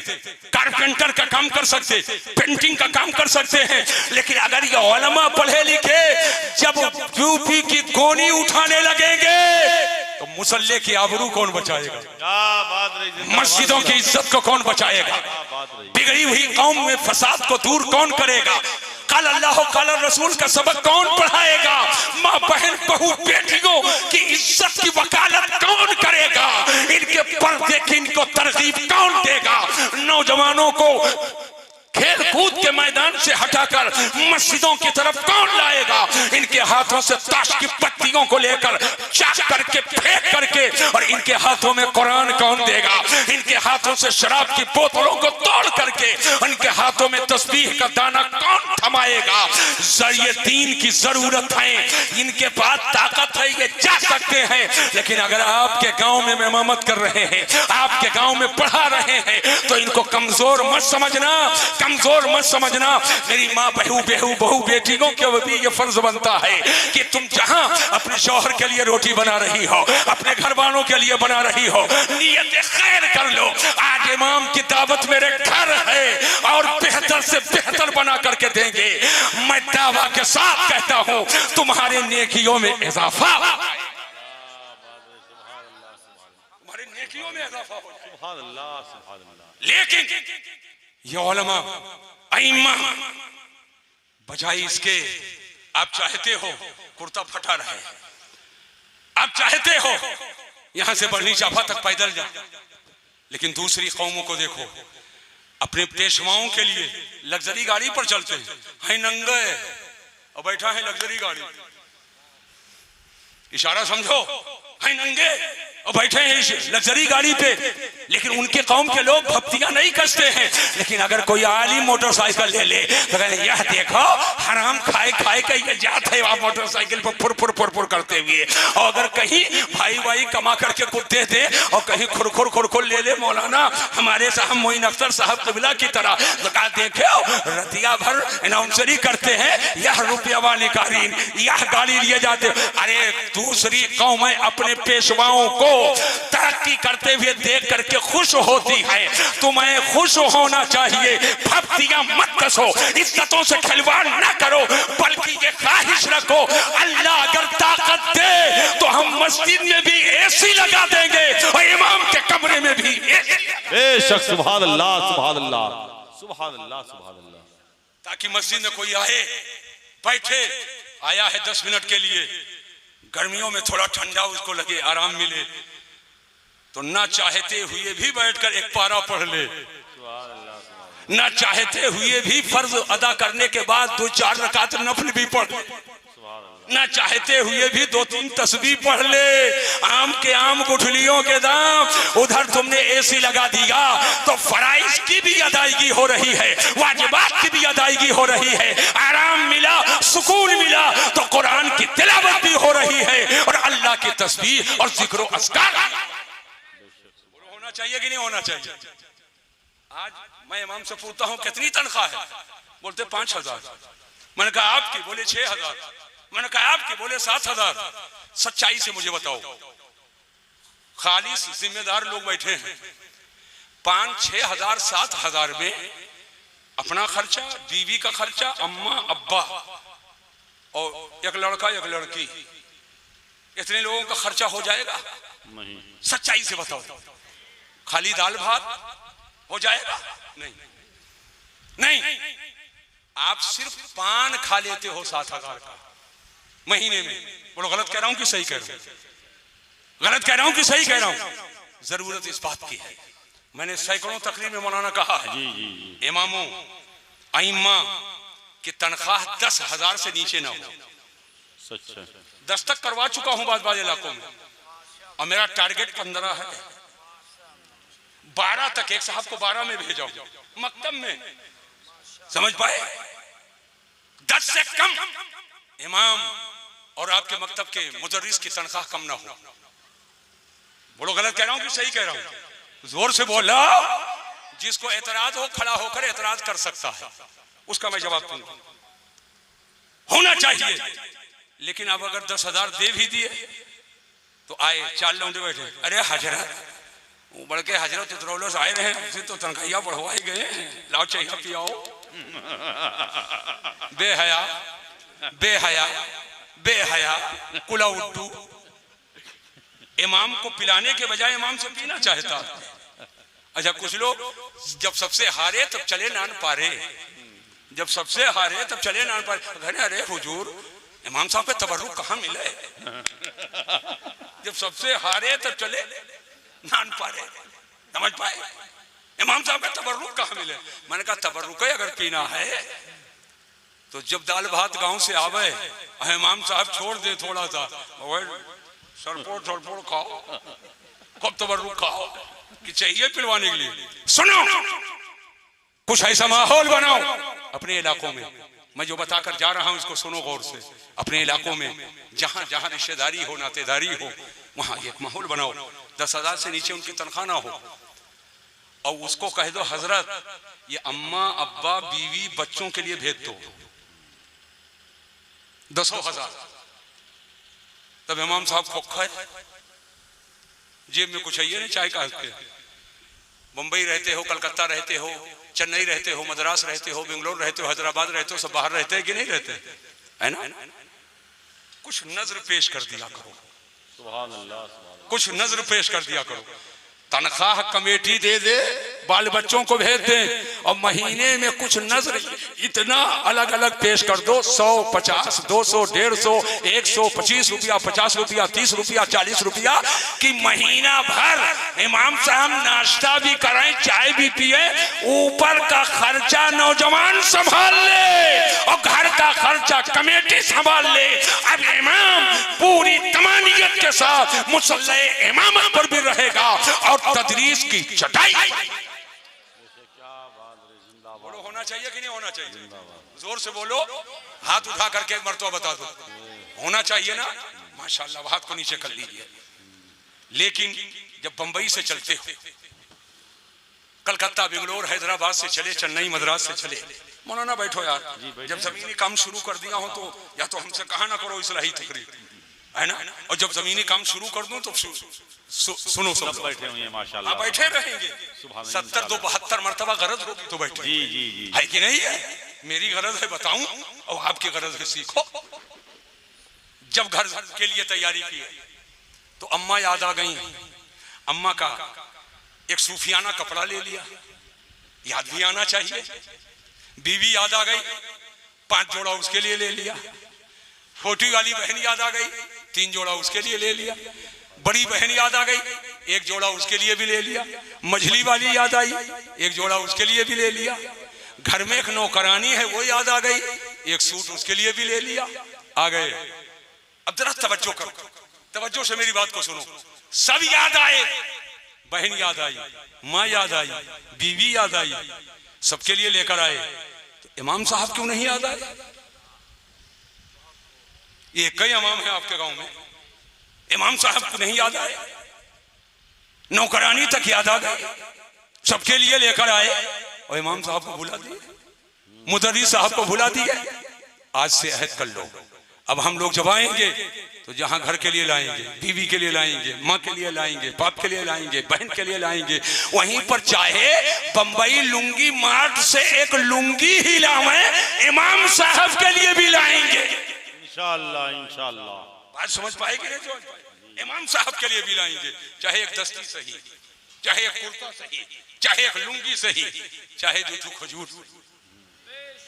कारपेंटर का काम कर सकते, पेंटिंग का काम कर सकते हैं। लेकिन अगर ये उलमा पढ़े लिखे जब यूपी की गोनी उठाने लगेंगे तो मुसल्ले की आबरू कौन बचाएगा? मस्जिदों की इज्जत को कौन बचाएगा? बिगड़ी हुई कौम में फसाद को दूर कौन करेगा? कल अल्लाह कल रसूल का सबक कौन पढ़ाएगा? माँ बहन बहू बेटियों की इज्जत की वकालत कौन करेगा? इनके पर्दे की इनको तरगीब कौन देगा? नौजवानों को खेल कूद के मैदान से हटाकर मस्जिदों की तरफ कौन लाएगा? इनके हाथों से ताश की पत्तियों को लेकर चाक करके फेंक करके, और इनके हाथों में कुरान कौन देगा? इनके हाथों से शराब की बोतलों को तोड़ करके इनके हाथों में तस्बीह का दाना कौन थमाएगा? ये दीन की जरूरत है, इनके पास ताकत है, ये जा सकते हैं। लेकिन अगर आपके गांव में इमामत कर रहे हैं, आपके गांव में पढ़ा रहे हैं, तो इनको कमजोर मत समझना, कमजोर मत समझना। मेरी माँ बहू बेटियों के भी ये फर्ज बनता है कि तुम जहां अपने शौहर के लिए रोटी बना रही हो, अपने घर वालों के लिए बना रही हो, नियत खैर कर लो। आज इमाम की दावत मेरे घर है और बेहतर से बेहतर बना करके देंगे। मैं दावा के साथ कहता हूं तुम्हारे नेकियों में इजाफा, तुम्हारे नेकियों में इजाफा हो जाए। लेकिन ये उलमा अइम्मा बजाय इसके, आप चाहते हो कुर्ता फटा रहे, आप चाहते हो यहां से बढ़नी चाफा तक पैदल जा, लेकिन दूसरी कौमों को देखो, अपने पेशवाओं के लिए लग्जरी गाड़ी पर चलते हैं, नंगे और बैठा है लग्जरी गाड़ी, इशारा समझो, है नंगे और बैठे हैं लग्जरी गाड़ी पे। लेकिन उनके कौम के लोग भक्तियां नहीं कसते हैं। लेकिन अगर कोई आली मोटरसाइकिल ले ले तो कहते यह देखो हराम खाए खाए का ये जात है, वहां मोटरसाइकिल पर फुर फुर फुर फुर करते हुए। और अगर कहीं भाई कमा करके कुछ दे दे और कहीं खुर ले ले मौलाना हमारे साहब मोइन अख्तर साहब कबिला की तरह, तो कहा देखे रतिया भर अनाउंसरी करते हैं, यह रुपया वाली कारीन, यह गाड़ी लिए जाते। अरे दूसरी कौमें अपने पेशवाओं को तरक्की करते हुए देख करके खुश होती है, तुम्हें खुश होना चाहिए। भक्तियां मत कसो, इज्जतों से खिलवाड़ ना करो, बल्कि ये ख्वाहिश रखो अल्लाह अगर ताकत दे तो हम मस्जिद में भी एसी लगा देंगे और इमाम के कमरे में भी एसी। बेशक, सुभान अल्लाह सुभान अल्लाह सुभान अल्लाह सुभान अल्लाह। ताकि मस्जिद में कोई आए, बैठे, आया है 10 मिनट के लिए, गर्मियों में थोड़ा ठंडा उसको लगे, आराम मिले, तो ना चाहते हुए भी बैठकर एक पारा पढ़ ले। ना चाहते हुए भी फर्ज अदा करने के बाद 2-4 रकात नफल भी पढ़ ले, ना चाहते हुए भी 2-3 तस्बीह पढ़ ले। आम के आम गुठलियों के दाम, उधर तुमने एसी लगा दिया तो फराइज की भी अदायगी हो रही है, वाजिबात की भी अदायगी हो रही है, आराम मिला, सुकून मिला तो कुरान की तिलावत भी हो रही है और अल्लाह की तस्बीह और जिक्र अस्कार होना चाहिए कि नहीं होना चाहिए। आज मैं इमाम से पूछता हूं कितनी तनख्वाह है, बोलते 5,000। मैंने कहा आपकी, बोले 6,000। मैंने कहा आपकी, बोले 7,000। सच्चाई से मुझे बताओ, खालिस जिम्मेदार लोग बैठे हैं, 5-6 हजार 7,000 में अपना खर्चा, बीवी का खर्चा, अम्मा अब्बा और एक लड़का एक लड़की, इतने लोगों का खर्चा हो जाएगा? सच्चाई से बताओ, खाली दाल भात हो जाएगा? नहीं नहीं। आप सिर्फ पान खा लेते हो 7,000 का महीने में। बोलो गलत कह रहा हूं कि सही कह रहा हूं? गलत कह रहा हूं कि सही कह रहा हूं? जरूरत इस बात की है, मैंने सैकड़ों तकरीर में मौलाना कहा है, इमामों अइम्मा की तनख्वाह 10,000 से नीचे ना हो। सच है। दस्तक करवा चुका हूं बाद इलाकों में और मेरा टारगेट 15 है। 12 तक, एक साहब को 12 में भेजाओ मकतब में, समझ पाए? 10 से कम इमाम और आपके मकतब के मुदर्रिस की तनख्वाह कम ना हो। बोलो गलत कह रहा हूं कि सही कह रहा हूं? जोर से बोला। जिसको एतराज हो खड़ा होकर एतराज कर सकता है, उसका मैं जवाब दूंगा। होना चाहिए, लेकिन अब अगर 10,000 दे भी दिए तो आए 4 लौंडे बैठे, अरे हजरत बढ़ के हजरत उतरौलो से आए रहे, हमसे तो तनख्वाह बढ़वाए गए, लाओ चाहिए पियाओ। बेहया बेहया बेहया कुला उड्डू। इमाम को पिलाने के बजाय इमाम से पीना चाहता। अच्छा, कुछ लोग जब सबसे हारे तब चले नान पारे, जब सबसे हारे तब चले नान पारे। अरे हुजूर, इमाम साहब पे तबर्रुक कहाँ मिले? जब सबसे हारे तब चले नान पारे, समझ पाए? इमाम साहब पे तबर्रुक कहाँ मिले? मैंने कहा तबर्रुक है अगर पीना है तो जब दाल भात गांव से आवे, इमाम साहब छोड़ दे थोड़ा सा, सरपोट सरपोट खाओ, कब तबर्रुक खाओ कि चाहिए पिलवाने के लिए। सुनो, कुछ ऐसा माहौल बनाओ अपने इलाकों में। मैं जो बताकर जा रहा हूं इसको सुनो गौर से। अपने इलाकों में जहां जहां रिश्तेदारी हो, नातेदारी हो, वहां एक माहौल बनाओ। 10,000 से नीचे उनकी तनख्वाह ना हो और उसको कह दो हजरत ये अम्मा अब्बा बीवी बच्चों के लिए भेज दो 10,000। तब इमाम साहब खोखा है, जेब में कुछ है नहीं, चाय का हल्के। मुंबई रहते हो, कलकत्ता रहते हो, चेन्नई रहते हो, मद्रास रहते हो, बेंगलोर रहते हो, हैदराबाद रहते हो, सब बाहर रहते हैं कि नहीं रहते? है ना? कुछ नजर पेश कर दिया करो, सुभान अल्लाह, कुछ नजर पेश कर दिया करो। तनख्वाह कमेटी दे दे, बाल बच्चों को भेज दे और महीने में कुछ नजर इतना अलग अलग पेश कर दो। 100, 50, 200, 150, 125 रुपया, 50 रुपया, 30 रुपया, 40 रुपया कि महीना भर इमाम साहब नाश्ता भी कराएं, चाय भी पिए, ऊपर का खर्चा नौजवान संभाल ले और घर का खर्चा कमेटी संभाल ले। अब इमाम पूरी तमानियत के साथ मुसल्ले इमामत पर भी रहेगा और तदरीस की चटाई। बोलो होना चाहिए कि नहीं होना चाहिए? जोर से बोलो, हाथ उठा करके एक मर्तबा बता दो। होना चाहिए ना? माशाल्लाह, हाथ को नीचे कर लीजिए। लेकिन जब बंबई से चलते हो, कलकत्ता, बेंगलोर, हैदराबाद से चले, चेन्नई, मद्रास से चले, मौलाना बैठो यार, जब जमीनी काम शुरू कर दिया हो तो या तो हमसे कहा ना करो इस्लाही तकरीर, है ना? और जब जमीनी काम शुरू कर दूं तो सुनो सब बैठे हुए हैं माशाल्लाह, बैठे रहेंगे। 70 तो 72 मरतबा गरज होगी तो बैठे। जी जी जी, है कि नहीं है? मेरी गरज है बताऊं और आपकी गरज है सीखो। जब घर के लिए तैयारी की तो अम्मा याद आ गई। अम्मा का एक सूफियाना कपड़ा ले लिया, याद भी आना चाहिए। बीवी याद आ गई, 5 जोड़ा उसके लिए ले लिया। छोटी वाली बहन याद आ गई, 3 जोड़ा उसके लिए ले लिया। बड़ी बहन याद आ गई, एक जोड़ा उसके लिए भी ले लिया। मझली वाली याद आई, एक जोड़ा उसके लिए भी ले लिया। घर में एक नौकरानी है वो याद आ गई, एक सूट उसके लिए भी ले लिया। आ गए। अब जरा तवज्जो करो, तवज्जो से मेरी बात को सुनो। सब याद आए, बहन याद आई, माँ याद आई, बीवी याद आई, सबके लिए लेकर आए। तो इमाम साहब क्यों नहीं याद आए? ये कई इमाम है आपके गांव में, इमाम साहब को नहीं याद आए? नौकरानी तक याद आ गई, सबके लिए लेकर आए और इमाम साहब को भुला दिए, मुदर्रिस साहब को भुला दिए। आज से अहद कर लो, अब हम लोग जब आएंगे तो जहां घर के लिए लाएंगे, बीवी के लिए लाएंगे, माँ के लिए लाएंगे, बाप के लिए लाएंगे, बहन के लिए लाएंगे, वहीं पर चाहे बंबई लुंगी मार्ट से एक लुंगी ही लाएं, इमाम साहब के लिए भी लाएंगे इंशाअल्लाह। इंशाअल्लाह बात समझ पाएगी नहीं? जो इमाम साहब के लिए भी लाएंगे, चाहे एक दस्ती सही, चाहे एक कुर्ता सही, चाहे एक लुंगी सही, चाहे जूठू खजूर।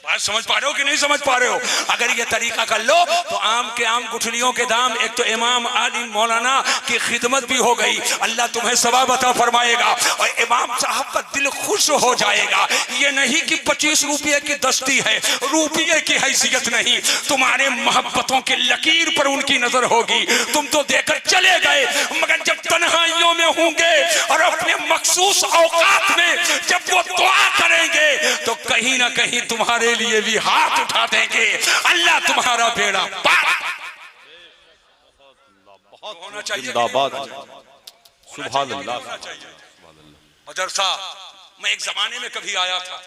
बात समझ पा रहे हो कि नहीं समझ पा रहे हो? अगर ये तरीका कर लो तो आम के आम गुठलियों के दाम, एक तो इमाम आलिम मौलाना की खिदमत भी हो गई, अल्लाह तुम्हें सवाब अता फरमाएगा और इमाम साहब का दिल खुश हो जाएगा। ये नहीं कि 25 रुपये की दस्ती है, रुपये की हैसियत नहीं, तुम्हारे मोहब्बतों के लकीर पर उनकी नजर होगी। तुम तो देकर चले गए, मगर जब तन्हाइयों में होंगे और अपने मखसूस औकात में जब वो दुआ करेंगे तो कहीं ना कहीं तुम्हारे लिए भी हाथ उठा देंगे। अल्लाह तुम्हारा बेड़ा पार होना चाहिए। सुभान अल्लाह। मदरसा मैं एक जमाने में कभी आया था,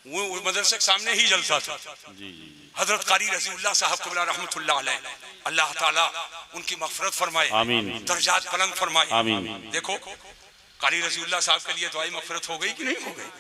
वो मदरसे के सामने ही जलसा था। हजरत कारी रजीउल्लाह साहब क़िबला रहमतुल्लाह अलैह, अल्लाह ताला उनकी मग़फ़िरत फरमाए, आमीन, दर्जात बुलंद फरमाए, आमीन। देखो कारी रजीउल्लाह साहब के लिए दुआई मग़फ़िरत हो गई कि नहीं हो गई?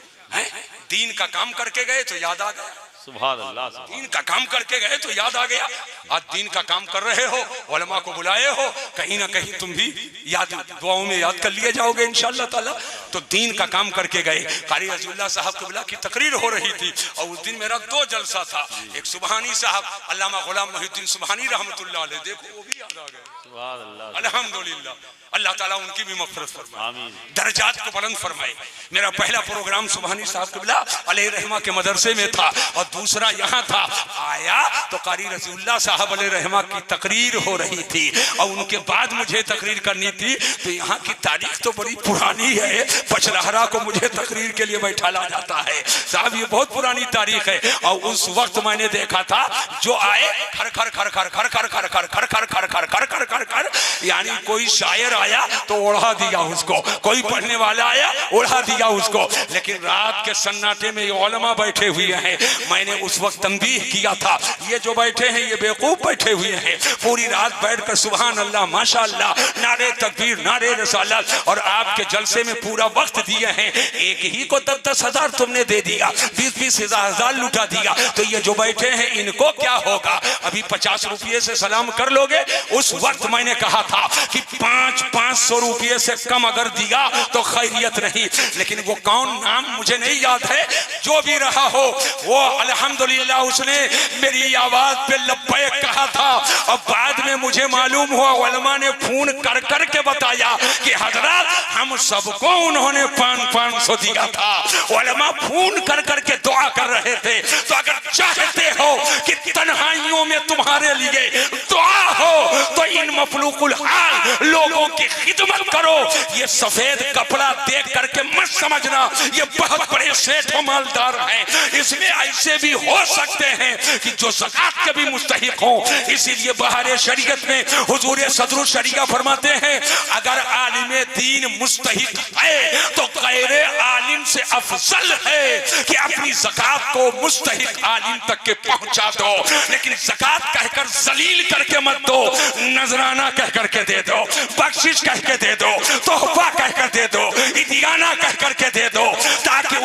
दीन का काम करके गए तो याद आ गया। सुभान अल्लाह। दीन का काम करके गए तो याद आ गया। आज दीन का काम कर रहे हो, उलमा को बुलाए हो, कहीं ना कहीं तुम भी याद दुआओं में याद कर लिए जाओगे इंशाअल्लाह ताला। तो दीन का काम करके गए। कारी रज़ीउल्लाह साहब क़िबला की तकरीर हो रही थी और उस दिन मेरा 2 जलसा था। एक सुबहानी साहब अल्लामा गुलाम मोहिउद्दीन सुबहानी रहमतुल्लाह अलैह, देखो वो भी याद आ गए। सुभान अल्लाह, अल्हम्दुलिल्लाह, अल्लाह ताला उनकी भी मग़फ़िरत फरमाए, आमीन, दर्जात को बुलंद फरमाए। मेरा पहला प्रोग्राम सुबहानी साहब क़िबला अलैहि रहमा के मदरसे में था और दूसरा यहाँ था। आया तो कारी रज़ीउल्लाह साहब अलैहि रहमा की तकरीर हो रही थी और उनके बाद मुझे तकरीर करनी थी। तो यहाँ की तारीख तो बड़ी पुरानी है, पचलहरा को मुझे तकरीर के लिए बैठाला जाता है। साहब ये बहुत पुरानी तारीख है और उस वक्त मैंने देखा था जो आए खर खर खर खर खर खर खर खर खर खर खर खर खर खर खर खर, यानी कोई शायर आया तो ओढ़ा दिया उसको, कोई पढ़ने वाला आया ओढ़ा दिया उसको। लेकिन रात के सन्नाटे में ये उलमा बैठे हुए हैं। मैंने उस वक्त तंबीह किया था, ये जो बैठे हैं ये बेवकूफ बैठे हुए हैं। पूरी रात बैठकर सुभान अल्लाह माशाअल्लाह, नारे तकबीर, नारे रिसालत और आपके जलसे में पूरा वक्त दिए हैं। एक ही को 10-10 हजार तुमने दे दिया, 20-20 हजार लुटा दिया, तो ये जो बैठे हैं इनको क्या होगा? अभी 50 रुपये से सलाम कर लोगे। उस वक्त मैंने कहा था कि 500 रुपये से कम अगर दिया तो खैरियत नहीं। लेकिन वो कौन नाम मुझे नहीं याद है, जो भी रहा हो वो अल्हम्दुलिल्लाह उसने मेरी आवाज पे लब्बैक कहा था। और बाद में मुझे मालूम हुआ, उलमा ने फोन कर कर के बताया कि हजरत हम सबको उन्होंने 500 दिया था। उलमा फोन कर कर के दुआ कर रहे थे। तो अगर चाहते हो कि तन्हाइयों में तुम्हारे लिए दुआ हो तो इन मफलूकुल हाल लोगों की खिदमत करो। ये सफेद कपड़ा देख करके मत समझना ये बहुत बड़े सेठ और मालदार हैं। इसमें ऐसे भी हो सकते हैं कि जो ज़कात के भी मुस्तहिक हो। इसीलिए बहार शरीयत में हुजूर सदरुल शरिया फरमाते हैं, अगर आलिम दीन मुस्तहिक है तो गैर आलिम से अफजल है कि अपनी ज़कात को मुस्तहिक आलिम तक के पहुंचा दो। लेकिन ज़कात कहकर जलील करके मत दो, नजराना कह करके दे दो, बख्शिश कह के दे दो, तोहफा कह कर दे दो, इदियाना कह करके दे दो, ताकि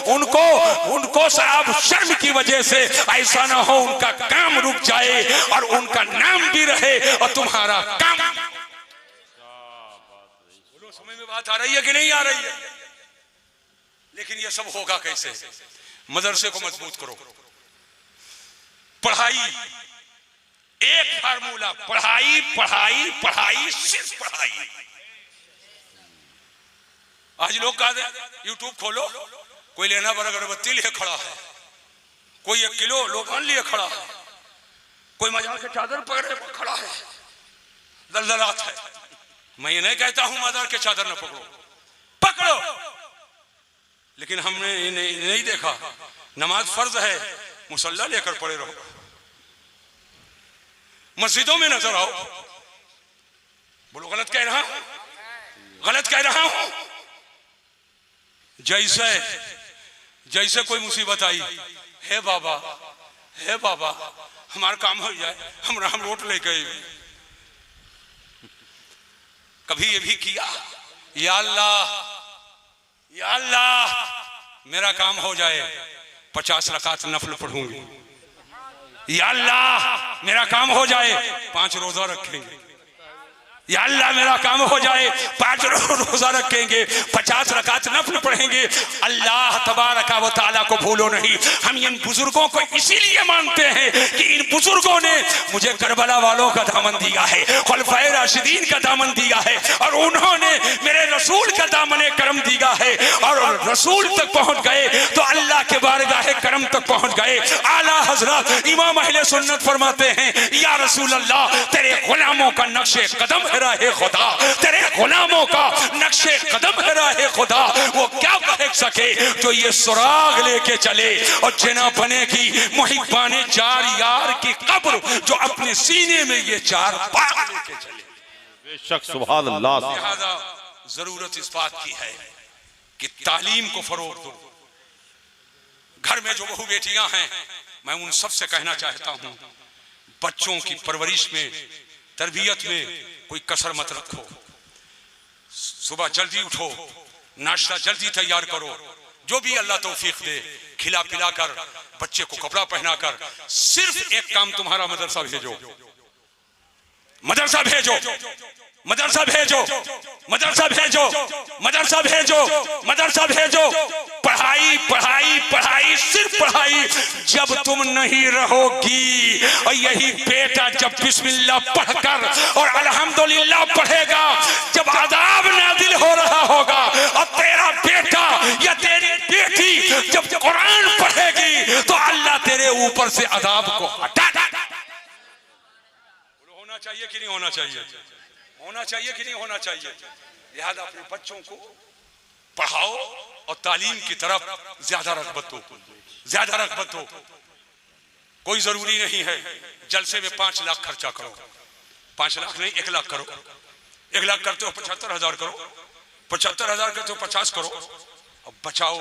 उनको साहब शर्म की वजह से ऐसा ना हो उनका काम रुक जाए और उनका नाम भी रहे और तुम्हारा काम। बोलो समझ में बात आ रही है कि नहीं आ रही है? लेकिन ये सब होगा कैसे? मदरसे को मजबूत करो, पढ़ाई एक फार्मूला, पढ़ाई पढ़ाई पढ़ाई, सिर्फ पढ़ाई। आज लोग कहते हैं यूट्यूब खोलो, कोई लेना बड़ा अगरबत्ती लिए खड़ा है, कोई 1 किलो लोबान लिए खड़ा है, कोई मजार के चादर पकड़े खड़ा है, दलदलात है। मैं ये नहीं कहता हूं मजार के चादर न पकड़ो, पकड़ो, लेकिन हमने नहीं देखा। नमाज फर्ज है, मुसल्ला लेकर पड़े रहो, मस्जिदों में नजर आओ। बोलो गलत कह रहा हूं, गलत कह रहा हूं? जैसे कोई मुसीबत आई, हे बाबा हमारा काम हो जाए, हम रोट लेके आए। कभी ये भी किया, या अल्लाह मेरा काम हो जाए, 50 रकात नफल पढ़ूंगी। या अल्लाह मेरा काम हो जाए, 5 रोजा रखेंगे। या अल्लाह मेरा काम हो जाए, 5 रोजा रखेंगे, 50 रकात नफल पढ़ेंगे। अल्लाह तबारका व तआला को भूलो नहीं। हम इन बुजुर्गों को इसीलिए मानते हैं कि इन बुजुर्गों ने मुझे करबला वालों का दामन दिया है, खुलफाए राशिदीन का दामन दिया है, और उन्होंने मेरे रसूल का दामन करम दिया है, और रसूल तक पहुंच गए तो अल्लाह के बारगाह करम तक पहुंच गए। आला हजरत इमाम अहले सुन्नत फरमाते हैं, या रसूल अल्लाह तेरे गुलामों का नक्शे कदम है राहे खुदा, तेरे गुलामों का नक्शे कदम है राहे खुदा। वो क्या कह सके जो ये सुराग लेके चले और जना बने की मुहिब्बाने 4 यार की कब्र, जो अपने सीने में ये 4 बाग लेके चले। बेशक सुभान अल्लाह। लिहाजा जरूरत इस बात की है कि तालीम को फरोग दो। घर में जो बहू बेटियां हैं, मैं उन सब से कहना चाहता हूं, बच्चों की परवरिश में, तरबियत में कोई कसर मत रखो। सुबह जल्दी उठो, नाश्ता जल्दी तैयार करो, जो भी अल्लाह तौफीक दे, खिला पिला कर, बच्चे को कपड़ा पहना कर। सिर्फ एक काम तुम्हारा, मदरसा भेजो, मदरसा भेजो, मदरसा भेजो, मदरसा भेजो, मदरसा भेजो, मदरसा भेजो। पढ़ाई पढ़ाई पढ़ाई, सिर्फ पढ़ाई। जब तुम नहीं रहोगी, और यही बेटा जब बिस्मिल्लाह पढ़कर और अल्हम्दुलिल्लाह पढ़ेगा, जब अज़ाब नाज़िल हो रहा होगा, और तेरा बेटा या तेरी बेटी जब कुरान पढ़ेगी, तो अल्लाह तेरे ऊपर से अज़ाब को हटा। होना चाहिए कि नहीं होना चाहिए? होना चाहिए कि नहीं होना चाहिए? लिहाजा अपने बच्चों को पढ़ाओ और तालीम की तरफ ज्यादा रग़बत दो, ज्यादा रग़बत दो। कोई जरूरी नहीं है जलसे में 5 लाख खर्चा करो, 5 लाख नहीं 1 लाख करो, 1 लाख करते हो 75,000 करो, 75,000 करते हो 50 करो, और बचाओ,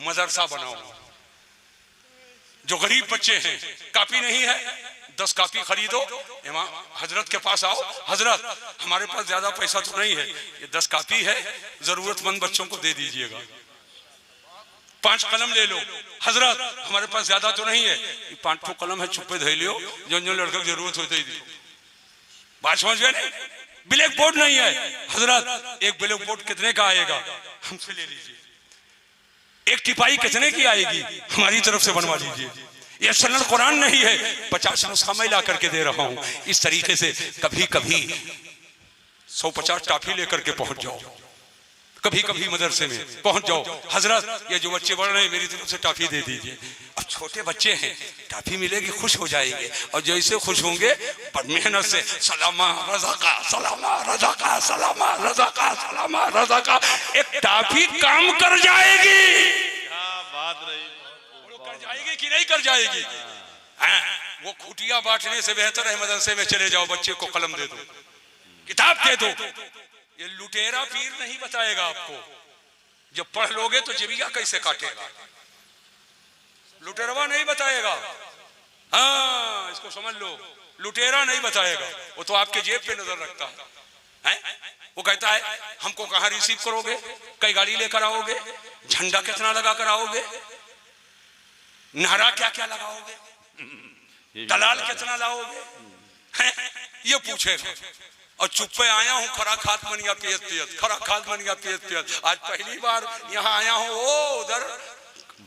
मदरसा बनाओ। जो गरीब बच्चे हैं, कापी नहीं है, 10 कापी खरीदो, इमाम हजरत के पास आओ, हजरत हमारे पास ज्यादा पैसा तो नहीं है, ये 10 कापी है, जरूरतमंद बच्चों को दे दीजिएगा। 5 कलम ले लो, हजरत हमारे पास ज्यादा तो नहीं है, 5 ठो कलम है, चुप्पे धै लियो, जो जो लड़के की जरूरत हो दे दियो। बात समझ गए नहीं? ब्लैक बोर्ड नहीं है, हजरत एक ब्लैक बोर्ड कितने का आएगा, हमसे ले लीजिए। एक टिपाई कितने की आएगी, हमारी तरफ से बनवा लीजिए। ये सनद कुरान नहीं है, 50 नुस्खा मैं ला करके दे रहा हूं। इस तरीके से कभी कभी 150 टाफी लेकर के पहुंच जाओ, कभी कभी मदरसे में पहुंच जाओ। हजरत ये जो बच्चे बढ़ रहे हैं, मेरी तरफ से टाफी दे दीजिए। अब छोटे बच्चे हैं, टाफी मिलेगी, खुश हो जाएंगे, और जैसे खुश होंगे मेहनत से सलामा रज़ाका, सलामा रज़ाका, सलामा रज़ाका, सलामा रज़ाका, एक टाफी काम कर जाएगी। क्या बात रही, कर जाएगी कि नहीं कर जाएगी? वो खूटियां बांटने से बेहतर है मदरसे में चले जाओ, बच्चे को कलम दे दो, किताब दे दो। ये लुटेरा पीर नहीं बताएगा आपको, जब पढ़ लोगे तो जरिया कैसे काटेगा, लुटेरवा नहीं बताएगा। हाँ, इसको समझ लो, लुटेरा नहीं बताएगा, वो तो आपके जेब पे नजर रखता है। वो कहता है हमको कहाँ रिसीव करोगे, कई गाड़ी लेकर आओगे, झंडा कितना लगा कर आओगे, नारा क्या क्या लगाओगे, दलाल कितना लाओगे, ये पूछेगा। और चुप्पे आया हूँ, खरा खाद मनिया पियत पियत, खरा खाद मनिया पियत पियत। आज पहली बार यहाँ आया हूँ, वो उधर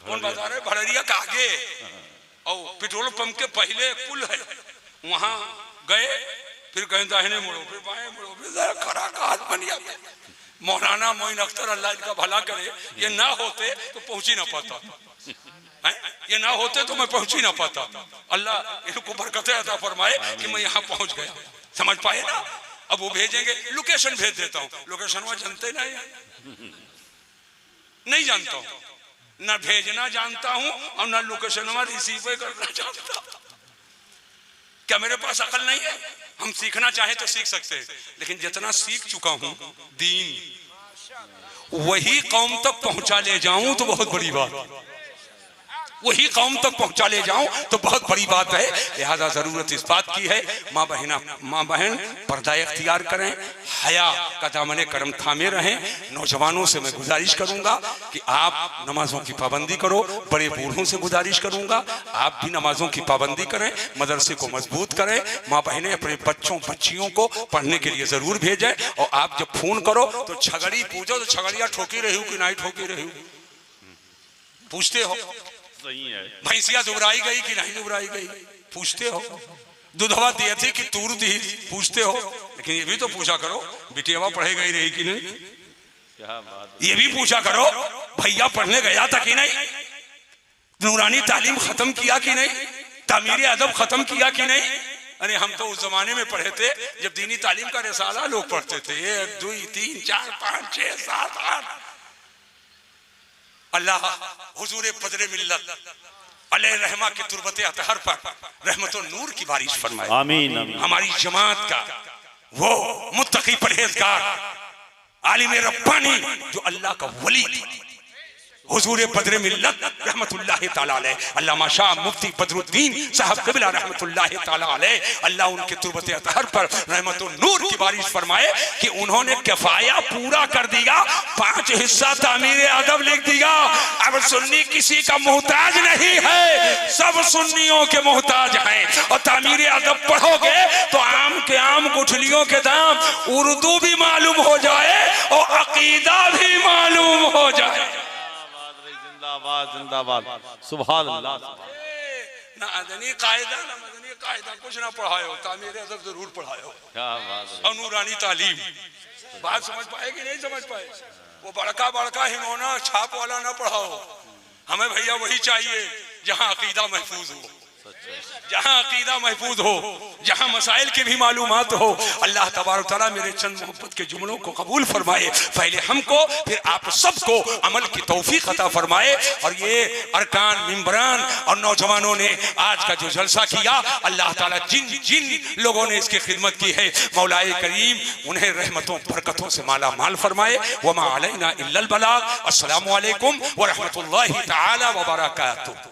कौन बाजार है, भड़रिया का आगे, और पेट्रोल पंप के पहले पुल है, वहां गए, फिर कहीं दाहिने मुड़ो, फिर बाएं मुड़ो, फिर जरा खड़ा का हाथ बन गया। मौलाना मोइन अख्तर अल्लाह इनका भला करे, ये ना होते तो पहुंच ही ना पाता, ये ना होते तो मैं पहुंच ही ना पाता। अल्लाह इनको बरकतें अता फरमाए कि मैं यहाँ पहुंच गया। समझ पाए ना? अब वो भेजेंगे, लोकेशन भेज देता हूँ, लोकेशन वह जानते नहीं जानता हूँ, ना भेजना जानता हूँ और ना लोकेशन रिसीव करना जानता। क्या मेरे पास अकल नहीं है? हम सीखना चाहें तो सीख सकते हैं, लेकिन जितना सीख चुका हूं दीन वही कौम तक पहुंचा ले जाऊं तो बहुत बड़ी बात, वही कौम तक पहुंचा ले जाऊं तो बहुत बड़ी बात है। लिहाजा जरूरत इस बात की है, माँ बहन पर्दा इख्तियार करें, हया का दामने करम थामे रहें। नौजवानों से मैं गुजारिश करूंगा कि आप नमाजों की पाबंदी करो, बड़े बूढ़ों से गुजारिश करूंगा आप भी नमाजों की पाबंदी करें, मदरसे को मजबूत करें। माँ बहनें अपने बच्चों बच्चियों को पढ़ने के लिए जरूर भेजें, और आप जब फोन करो तो छगड़ी पूछो तो छगड़िया ठोकी रही हो कि नहीं ठोकी रही हो, पूछते हो। सही है। भैंसिया दुबराई गई कि नहीं दुबराई गई, पूछते हो। दूधवा दिए थे कि तूर दी, पूछते हो। लेकिन ये भी तो पूछा करो बिटियावा पढ़े गई रही कि नहीं, क्या बात, ये भी पूछा करो भैया पढ़ने गया था कि नहीं, नूरानी तालीम खत्म किया कि नहीं, तामीर अदब खत्म किया कि नहीं। अरे हम तो उस जमाने में पढ़े थे जब दीनी तालीम का रिसाला लोग पढ़ते थे, 1 2 3 4 5 6 7 8। अल्लाह हुजूर पदरे मिल्लत अलैहि रहमा के तुरबते अतहर पर रहमतों नूर की बारिश फरमाए। आमीन, आमीन। हमारी जमात का वो मुत्तकी परहेजगार आलिम रब्बानी जो अल्लाह का वली हुजूर पदरे मिल्लत रहमतुल्लाहि ताला अलैह अल्लामा शाह मुफ्ती बदरुद्दीन साहब क़िबला रहमतुल्लाहि ताला अलैह, अल्लाह उनके तुरबते अतहर पर रहमतुन नूर की बारिश फरमाए कि उन्होंने किफाया पूरा कर दिया, 5 हिस्सा तामीर अदब लिख दिया। अब सुन्नी किसी का मोहताज नहीं है, सब सुन्नियों के मोहताज हैं। और तामीर अदब पढ़ोगे तो आम के आम गुठलियों के दाम उर्दू भी मालूम हो जाए और अकीदा भी मालूम हो जाए। जिंदाबाद जिंदाबाद, सुभान अल्लाह। ना अदनी कायदा ना मदनी कायदा कुछ ना पढ़ायो, तामीर अदब जरूर पढ़ायो। क्या बात है। और नूरानी तालीम, बात समझ पाए कि नहीं समझ पाए? वो बड़का बड़का हिनोना छाप वाला ना पढ़ाओ, हमें भैया वही चाहिए जहाँ अकीदा महफूज हो, जहाँ अकीदा महफूज हो, जहाँ मसाइल की भी मालूमात हो। अल्लाह तबारक तआला मेरे चंद मोहब्बत के जुमलों को कबूल फरमाए, पहले हमको फिर आप सबको अमल की तौफीक अता फरमाए। और ये अरकान मिंबरान और नौजवानों ने आज का जो जलसा किया, अल्लाह ताला जिन जिन लोगों ने इसकी खिदमत की है मौलाए करीम उन्हें रहमतों बरकतों से माला माल फरमाए। वमा अलैना इल्लल बलाग। अस्सलामु अलैकुम व रहमतुल्लाहि तआला व बरकातुहू।